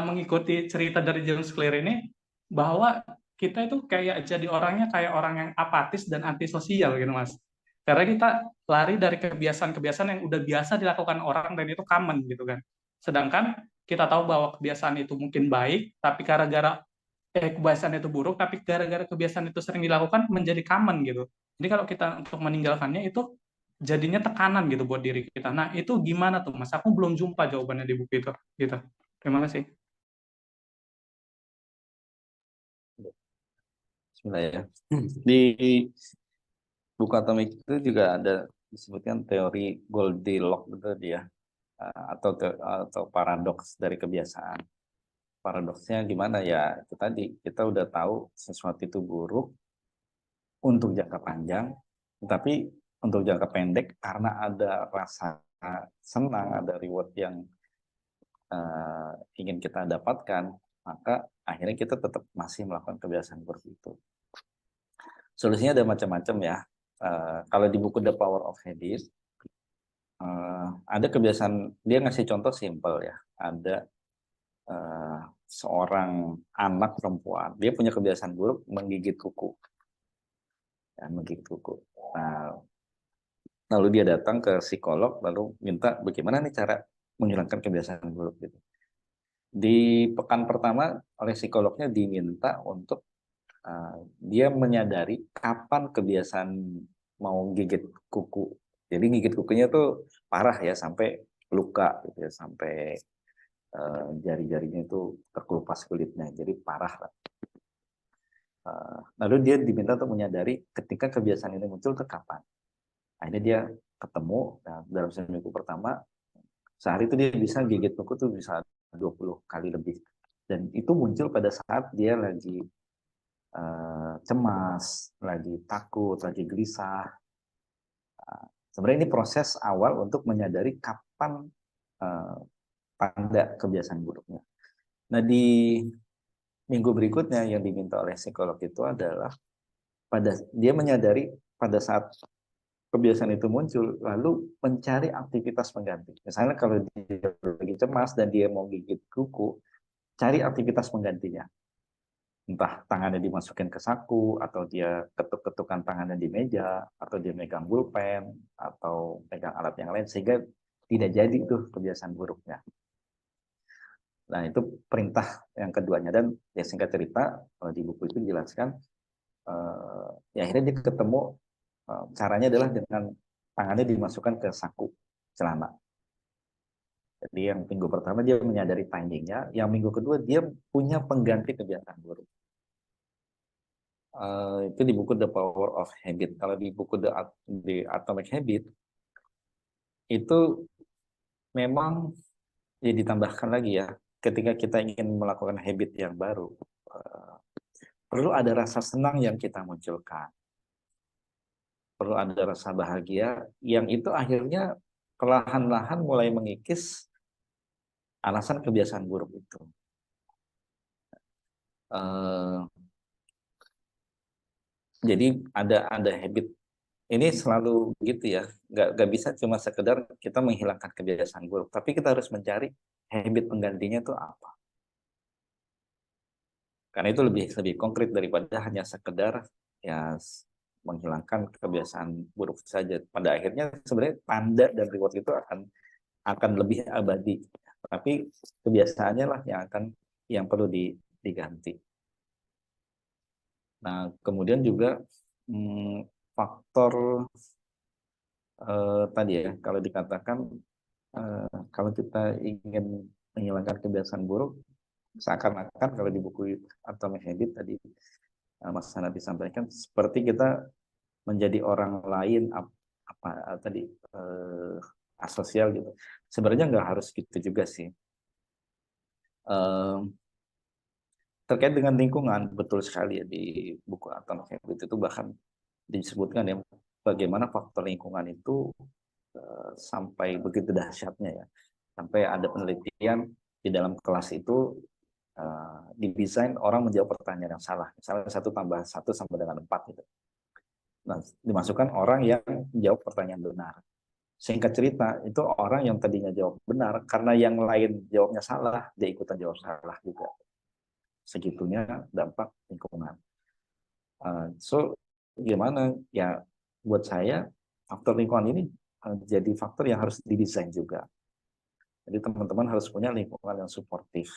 mengikuti cerita dari James Clear ini, bahwa kita itu kayak jadi orangnya kayak orang yang apatis dan antisosial gitu Mas. Karena kita lari dari kebiasaan-kebiasaan yang udah biasa dilakukan orang dan itu common gitu kan. Sedangkan kita tahu bahwa kebiasaan itu mungkin baik, tapi gara-gara kebiasaan itu buruk, tapi gara-gara kebiasaan itu sering dilakukan menjadi common gitu. Jadi kalau kita untuk meninggalkannya itu jadinya tekanan gitu buat diri kita. Nah, itu gimana tuh Mas? Aku belum jumpa jawabannya di buku itu gitu. Terima kasih. Bismillah ya. Di buku Atomic itu juga ada disebutkan teori Goldilocks gitu dia. atau paradoks dari kebiasaan. Paradoksnya gimana ya? Itu tadi kita udah tahu sesuatu itu buruk untuk jangka panjang, tapi untuk jangka pendek karena ada rasa senang, ada reward yang ingin kita dapatkan, maka akhirnya kita tetap masih melakukan kebiasaan buruk itu. Solusinya ada macam-macam ya. Kalau di buku The Power of Habit, ada kebiasaan, dia ngasih contoh simpel ya. Ada seorang anak perempuan, dia punya kebiasaan buruk menggigit kuku. Ya, menggigit kuku. Nah, lalu dia datang ke psikolog, lalu minta bagaimana nih cara menghilangkan kebiasaan buruk gitu. Di pekan pertama oleh psikolognya diminta untuk dia menyadari kapan kebiasaan mau gigit kuku. Jadi gigit kukunya tuh parah ya, sampai luka gitu ya, sampai jari-jarinya itu terkelupas kulitnya, jadi parah lah. Lalu dia diminta untuk menyadari ketika kebiasaan ini muncul ke kapan. Akhirnya dia ketemu, nah, dalam seminggu pertama, sehari itu dia bisa gigit kuku tuh bisa 20 kali lebih. Dan itu muncul pada saat dia lagi cemas, lagi takut, lagi gelisah. Sebenarnya ini proses awal untuk menyadari kapan tanda kebiasaan buruknya. Nah, di minggu berikutnya yang diminta oleh psikolog itu adalah dia menyadari pada saat kebiasaan itu muncul, lalu mencari aktivitas pengganti. Misalnya kalau dia lagi cemas dan dia mau gigit kuku, cari aktivitas penggantinya. Entah tangannya dimasukin ke saku, atau dia ketuk-ketukan tangannya di meja, atau dia megang pulpen, atau megang alat yang lain, sehingga tidak jadi tuh kebiasaan buruknya. Nah, itu perintah yang keduanya. Dan ya singkat cerita, di buku itu dijelaskan, ya akhirnya dia ketemu caranya adalah dengan tangannya dimasukkan ke saku celana. Jadi yang minggu pertama dia menyadari timingnya, yang minggu kedua dia punya pengganti kebiasaan buruk. Itu di buku The Power of Habit. Kalau di buku The Atomic Habit, itu memang ya ditambahkan lagi ya, ketika kita ingin melakukan habit yang baru, perlu ada rasa senang yang kita munculkan. Perlu ada rasa bahagia, yang itu akhirnya perlahan-lahan mulai mengikis alasan kebiasaan buruk itu. Jadi ada habit ini selalu gitu ya, nggak bisa cuma sekedar kita menghilangkan kebiasaan buruk, tapi kita harus mencari habit penggantinya itu apa. Karena itu lebih konkret daripada hanya sekedar ya menghilangkan kebiasaan buruk saja. Pada akhirnya sebenarnya tanda dan reward itu akan lebih abadi, tapi kebiasaannya lah yang perlu diganti. Nah, kemudian juga faktor tadi ya, kalau dikatakan kalau kita ingin menghilangkan kebiasaan buruk, seakan-akan kalau di buku Atomic Habit tadi Mas Hanafi sampaikan, seperti kita menjadi orang lain tadi asosial gitu. Sebenarnya nggak harus gitu juga sih. Terkait dengan lingkungan, betul sekali ya, di buku Atomic Habit itu bahkan disebutkan ya bagaimana faktor lingkungan itu sampai begitu dahsyatnya ya. Sampai ada penelitian di dalam kelas itu didesain orang menjawab pertanyaan yang salah. Misalnya 1 tambah 1 sama dengan 4 gitu. Nah, dimasukkan orang yang jawab pertanyaan benar. Singkat cerita, itu orang yang tadinya jawab benar, karena yang lain jawabnya salah, dia ikutan jawab salah juga. Segitunya dampak lingkungan. So, gimana? Ya, buat saya, faktor lingkungan ini jadi faktor yang harus didesain juga. Jadi teman-teman harus punya lingkungan yang suportif.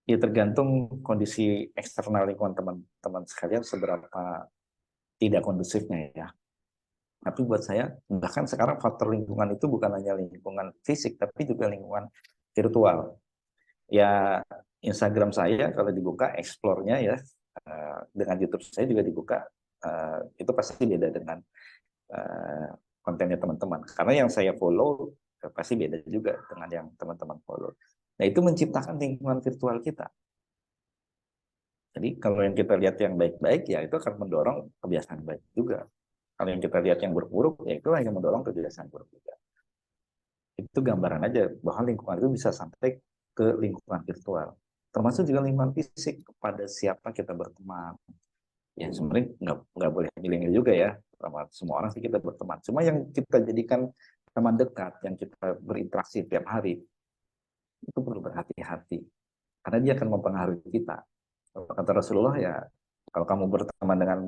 Ya tergantung kondisi eksternal lingkungan teman-teman sekalian seberapa tidak kondusifnya ya. Tapi buat saya, bahkan sekarang faktor lingkungan itu bukan hanya lingkungan fisik, tapi juga lingkungan virtual. Ya, Instagram saya kalau dibuka, explore-nya ya, dengan YouTube saya juga dibuka, itu pasti beda dengan kontennya teman-teman. Karena yang saya follow pasti beda juga dengan yang teman-teman follow. Nah, itu menciptakan lingkungan virtual kita. Jadi kalau yang kita lihat yang baik-baik, ya itu akan mendorong kebiasaan baik juga. Kalau yang kita lihat yang buruk-buruk, ya itu hanya mendorong kebiasaan buruk juga. Itu gambaran aja bahwa lingkungan itu bisa sampai ke lingkungan virtual. Termasuk juga lingkungan fisik, kepada siapa kita berteman. Ya sebenarnya nggak boleh milih juga ya, sama semua orang sih kita berteman. Cuma yang kita jadikan teman dekat, yang kita berinteraksi tiap hari, itu perlu berhati-hati. Karena dia akan mempengaruhi kita. Kalau kata Rasulullah ya, kalau kamu berteman dengan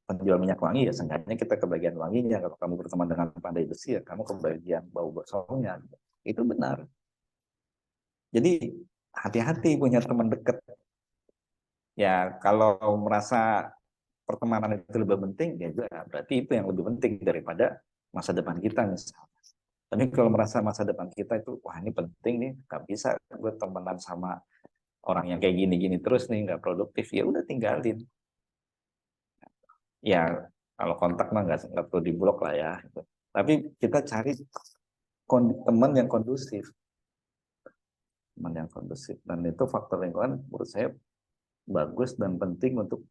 penjual minyak wangi, ya seenggaknya kita kebagian wanginya. Kalau kamu berteman dengan pandai besi, ya kamu kebagian bau gosongnya. Itu benar. Jadi hati-hati punya teman dekat. Ya kalau merasa pertemanan itu lebih penting, ya juga berarti itu yang lebih penting daripada masa depan kita misalnya. Tapi kalau merasa masa depan kita itu, wah ini penting nih, nggak bisa gue temenan sama orang yang kayak gini-gini terus nih, nggak produktif, ya udah tinggalin. Ya kalau kontak mah nggak perlu diblok lah ya. Tapi kita cari teman yang kondusif. Teman yang kondusif. Dan itu faktor lingkungan menurut saya bagus dan penting untuk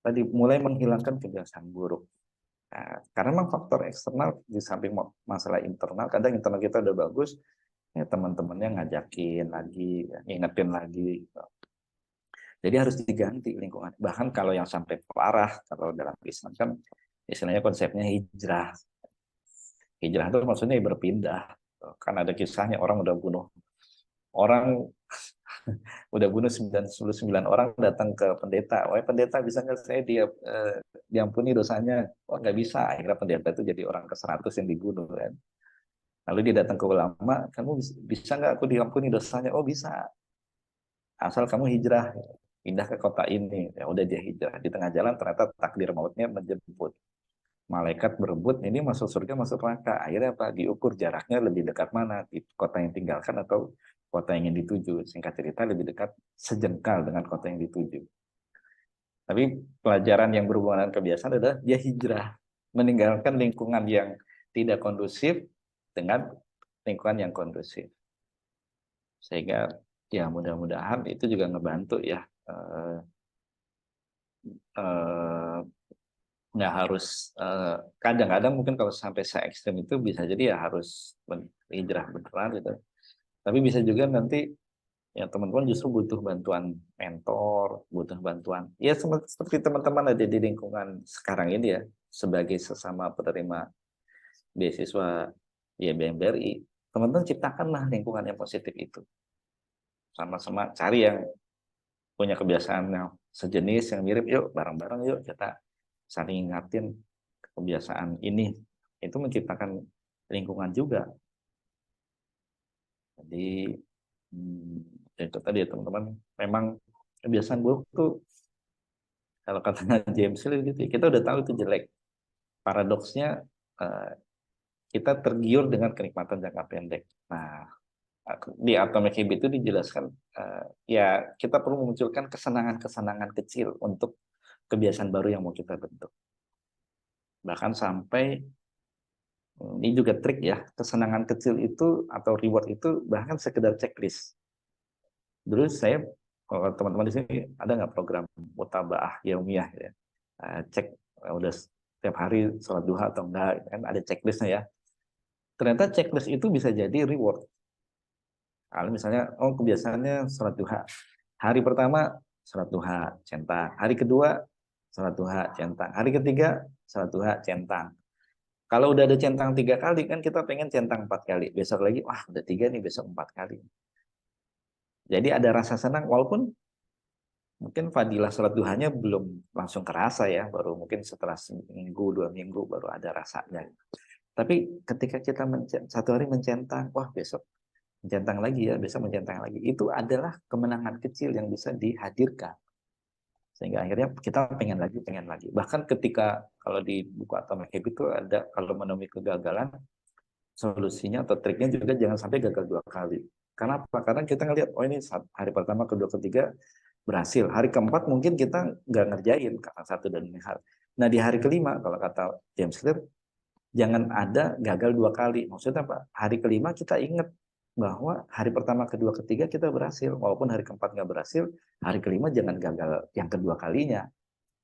tadi mulai menghilangkan kebiasaan buruk. Nah, karena memang faktor eksternal di samping masalah internal, kadang internal kita udah bagus, ya teman-temannya ngajakin lagi, ingetin lagi. Jadi harus diganti lingkungan. Bahkan kalau yang sampai parah, kalau dalam Islam kan istilahnya konsepnya hijrah. Hijrah itu maksudnya berpindah. Kan ada kisahnya orang udah bunuh udah bunuh 99 orang, datang ke pendeta. Wah, pendeta bisa nggak saya diampuni dosanya? Oh, nggak bisa. Akhirnya pendeta itu jadi orang ke-100 yang dibunuh kan. Lalu dia datang ke ulama, kamu bisa nggak aku diampuni dosanya? Oh, bisa. Asal kamu hijrah, pindah ke kota ini. Ya udah dia hijrah. Di tengah jalan ternyata takdir mautnya menjemput. Malaikat berebut, ini masuk surga, masuk neraka. Akhirnya apa? Diukur jaraknya lebih dekat mana, di kota yang tinggalkan atau kota yang ingin dituju. Singkat cerita lebih dekat sejengkal dengan kota yang dituju. Tapi pelajaran yang berhubungan dengan kebiasaan adalah dia hijrah, meninggalkan lingkungan yang tidak kondusif dengan lingkungan yang kondusif. Sehingga ya mudah-mudahan itu juga ngebantu ya. Nggak harus, kadang-kadang mungkin kalau sampai se ekstrem itu bisa jadi ya harus hijrah beneran gitu. Tapi bisa juga nanti ya teman-teman justru butuh bantuan mentor, butuh bantuan. Ya seperti teman-teman ada di lingkungan sekarang ini ya, sebagai sesama penerima beasiswa YBM BRI, teman-teman ciptakanlah lingkungan yang positif itu. Sama-sama cari yang punya kebiasaan yang sejenis, yang mirip, yuk bareng-bareng yuk kita saling ingatin kebiasaan ini. Itu menciptakan lingkungan juga. Jadi itu tadi ya teman-teman, memang kebiasaan buruk tuh kalau katanya James Clear gitu, kita udah tahu itu jelek. Paradoksnya kita tergiur dengan kenikmatan jangka pendek. Nah, di Atomic Habits itu dijelaskan ya kita perlu memunculkan kesenangan-kesenangan kecil untuk kebiasaan baru yang mau kita bentuk. Bahkan sampai ini juga trik ya, kesenangan kecil itu atau reward itu bahkan sekedar checklist. Dulu saya, kalau teman-teman di sini ada nggak program mutabaah yaumiyah ya? Cek udah setiap hari sholat duha atau enggak, kan ada checklistnya ya. Ternyata checklist itu bisa jadi reward. Kalau misalnya, oh kebiasaannya sholat duha. Hari pertama sholat duha, centang. Hari kedua sholat duha, centang. Hari ketiga sholat duha, centang. Kalau udah ada centang 3 kali, kan kita pengen centang 4 kali. Besok lagi, wah udah 3 nih, besok 4 kali. Jadi ada rasa senang, walaupun mungkin fadilah sholat duhanya belum langsung kerasa ya, baru mungkin setelah seminggu, 2 minggu baru ada rasanya. Tapi ketika kita satu hari mencentang, wah besok mencentang lagi ya, besok mencentang lagi. Itu adalah kemenangan kecil yang bisa dihadirkan. Sehingga akhirnya kita pengen lagi. Bahkan ketika kalau di buku Atomic Habits itu ada kalau menemui kegagalan, solusinya atau triknya juga jangan sampai gagal 2 kali. Karena apa? Karena kita ngelihat, oh ini hari pertama, kedua, ketiga berhasil. Hari keempat mungkin kita nggak ngerjain karena satu dan lain hal. Nah di hari kelima, kalau kata James Clear, jangan ada gagal 2 kali. Maksudnya apa? Hari kelima kita ingat bahwa hari pertama, kedua, ketiga kita berhasil. Walaupun hari keempat nggak berhasil, hari kelima jangan gagal yang kedua kalinya.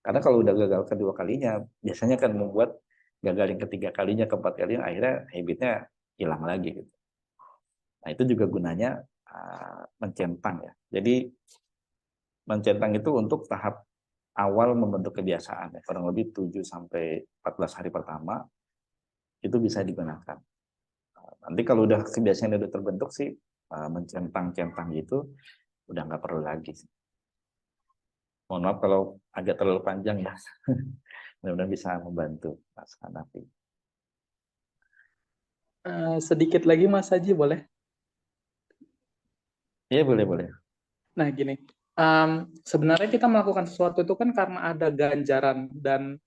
Karena kalau udah gagal kedua kalinya, biasanya kan membuat gagal yang ketiga kalinya, keempat kalinya, akhirnya habitnya hilang lagi. Gitu. Nah itu juga gunanya mencentang ya. Jadi mencentang itu untuk tahap awal membentuk kebiasaan, ya. Kurang lebih 7-14 hari pertama itu bisa digunakan. Nanti kalau udah kebiasaan udah terbentuk sih, mencentang-centang gitu udah nggak perlu lagi. Mohon maaf kalau agak terlalu panjang ya. Mudah-mudahan bisa membantu Mas Hanafi. Sedikit lagi Mas Haji boleh? Iya boleh. Nah gini, sebenarnya kita melakukan sesuatu itu kan karena ada ganjaran, dan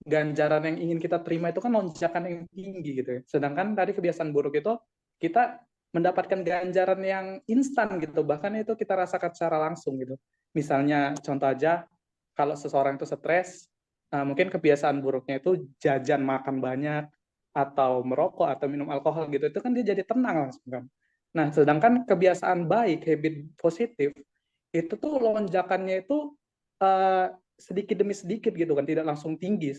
ganjaran yang ingin kita terima itu kan lonjakan yang tinggi gitu ya. Sedangkan tadi kebiasaan buruk itu kita mendapatkan ganjaran yang instan gitu, bahkan itu kita rasakan secara langsung gitu. Misalnya contoh aja, kalau seseorang itu stres, mungkin kebiasaan buruknya itu jajan makan banyak, atau merokok, atau minum alkohol gitu, itu kan dia jadi tenang langsung kan. Nah, sedangkan kebiasaan baik, habit positif, itu tuh lonjakannya itu sedikit demi sedikit gitu kan, tidak langsung tinggi.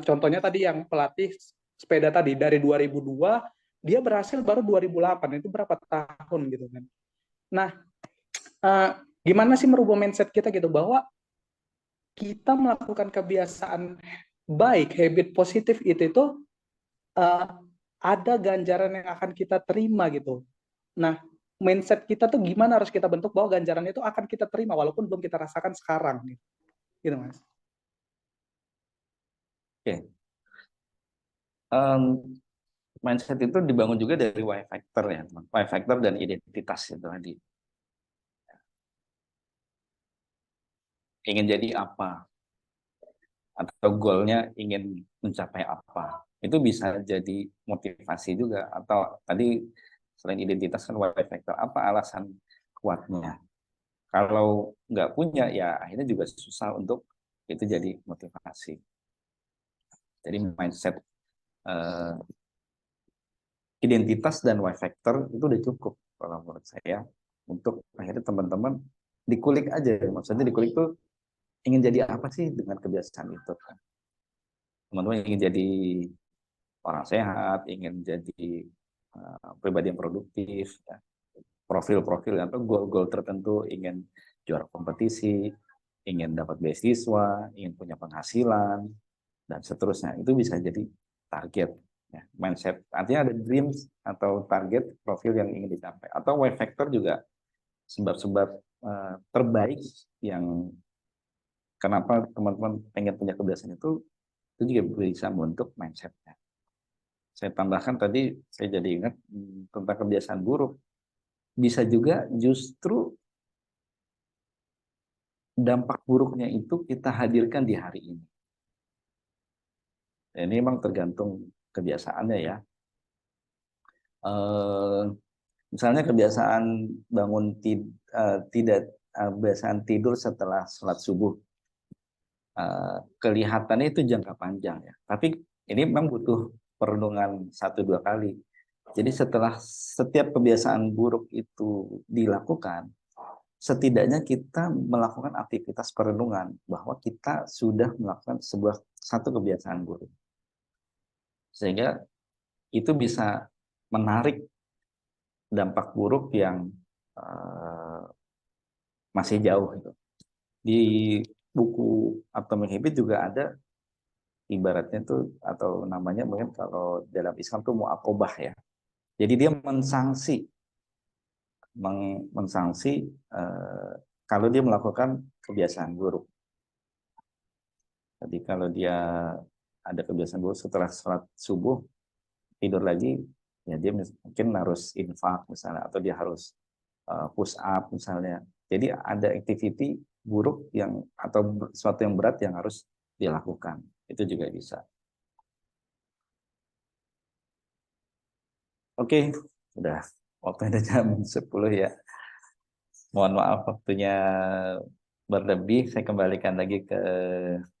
Contohnya tadi yang pelatih sepeda tadi, dari 2002 dia berhasil baru 2008, itu berapa tahun gitu kan. Nah, gimana sih merubah mindset kita gitu, bahwa kita melakukan kebiasaan baik, habit positif itu ada ganjaran yang akan kita terima gitu. Nah, mindset kita tuh gimana harus kita bentuk bahwa ganjaran itu akan kita terima walaupun belum kita rasakan sekarang gitu Mas. Oke. Mindset itu dibangun juga dari why factor ya, why factor dan identitas itu tadi. Ingin jadi apa, atau goalnya ingin mencapai apa, itu bisa jadi motivasi juga. Atau tadi selain identitas kan why factor, apa alasan kuatnya. Kalau nggak punya ya akhirnya juga susah untuk itu jadi motivasi. Jadi mindset, identitas dan why factor itu udah cukup kalau menurut saya untuk akhirnya teman-teman dikulik aja. Maksudnya dikulik tuh ingin jadi apa sih dengan kebiasaan itu. Teman-teman ingin jadi orang sehat, ingin jadi pribadi yang produktif, ya. Profil-profil atau goal-goal tertentu, ingin juara kompetisi, ingin dapat beasiswa, ingin punya penghasilan, dan seterusnya. Itu bisa jadi target. Ya. Mindset, artinya ada dreams atau target profil yang ingin dicapai. Atau Y factor juga sebab-sebab terbaik yang kenapa teman-teman pengen punya kebiasaan itu juga bisa membentuk mindsetnya. Saya tambahkan tadi, saya jadi ingat tentang kebiasaan buruk. Bisa juga justru dampak buruknya itu kita hadirkan di hari ini. Ini memang tergantung kebiasaannya ya. Misalnya kebiasaan kebiasaan tidur setelah sholat subuh. Kelihatannya itu jangka panjang ya. Tapi ini memang butuh perenungan 1-2 kali. Jadi setelah setiap kebiasaan buruk itu dilakukan, setidaknya kita melakukan aktivitas perenungan bahwa kita sudah melakukan satu kebiasaan buruk. Sehingga itu bisa menarik dampak buruk yang masih jauh. Gitu. Di buku Atomic Habit juga ada ibaratnya tuh, atau namanya mungkin kalau dalam Islam tuh mu'aqobah ya. Jadi dia mensanksi kalau dia melakukan kebiasaan buruk. Jadi kalau dia ada kebiasaan buruk setelah sholat subuh, tidur lagi, ya dia mungkin harus infak misalnya, atau dia harus push up misalnya. Jadi ada activity buruk atau sesuatu yang berat yang harus dilakukan. Itu juga bisa. Oke, udah waktunya jam 10 ya. Mohon maaf waktunya berlebih, saya kembalikan lagi ke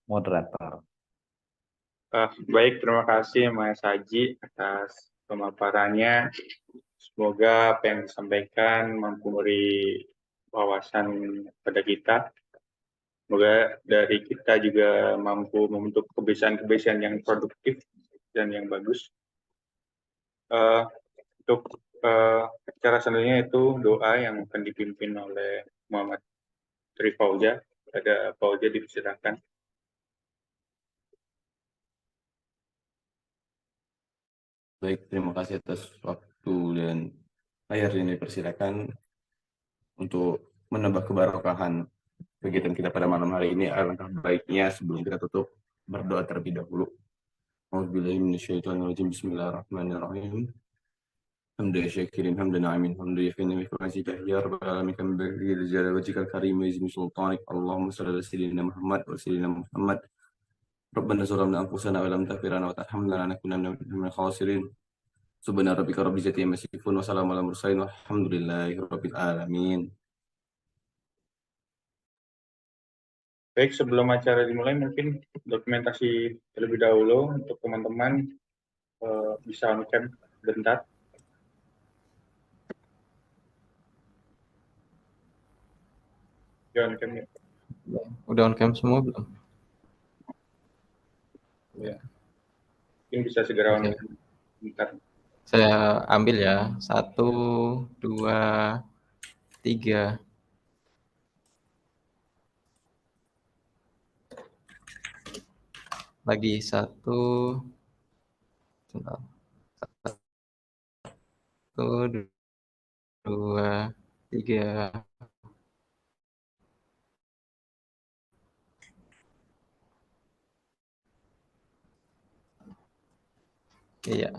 moderator. Baik, terima kasih Mas Haji atas pemaparannya. Semoga apa yang disampaikan mampu memberi wawasan pada kita. Semoga dari kita juga mampu membentuk kebiasaan-kebiasaan yang produktif dan yang bagus. Untuk acara selanjutnya itu doa yang akan dipimpin oleh Muhammad Tri Fauza. Ada Fauza, dipersilakan. Baik, terima kasih atas waktu dan layar ini. Persilakan untuk menambah keberkahan kegiatan kita pada malam hari ini. Alangkah baiknya sebelum kita tutup berdoa terlebih dahulu. A'udzubillahi minasyaitonirrajim. Bismillahirrahmanirrahim. Hamdan syakirin, hamdan na'imin, hamdan yakin wajibah ya rabbal alamin kam bagi rijal wajhikal karim wa izmi sultanik. Allahumma shalli ala sayyidina Muhammad wa sayyidina Muhammad. Rabbana zalamna anfusana wa lam taghfir lana wa tarhamna lanakunanna minal khasirin. Subhana rabbika rabbil izzati amma yasifun wa salamun alal mursalin walhamdulillahi rabbil alamin. Baik, sebelum acara dimulai mungkin dokumentasi terlebih dahulu untuk teman-teman bisa on-cam bentar. Ya, on-cam ya. Udah on cam semua belum? Ya. Mungkin bisa segera Oke. on-cam bentar. Saya ambil ya. 1, 2, 3. Lagi 1. 1, 2, 3. Iya.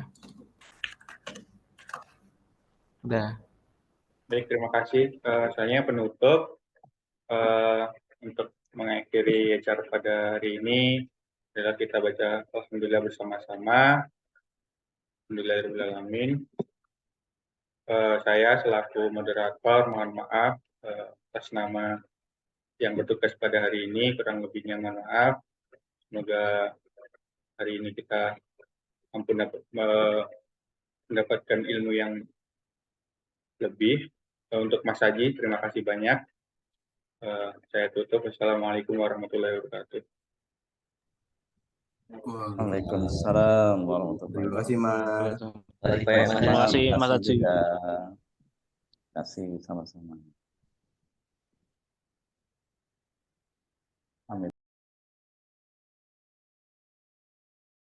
Udah. Baik, terima kasih. Saya penutup untuk mengakhiri acara pada hari ini adalah kita baca Alhamdulillah bersama-sama. Alhamdulillahirrahmanirrahim. Saya selaku moderator mohon maaf atas nama yang bertugas pada hari ini, kurang lebihnya mohon maaf. Semoga hari ini kita mampu mendapatkan ilmu yang lebih. Untuk Mas Haji, terima kasih banyak. Saya tutup. Wassalamualaikum warahmatullahi wabarakatuh. Waalaikumsalam warahmatullahi Terima kasih, Mas. wabarakatuh. Terima kasih Mas Haji. Terima kasih sama-sama.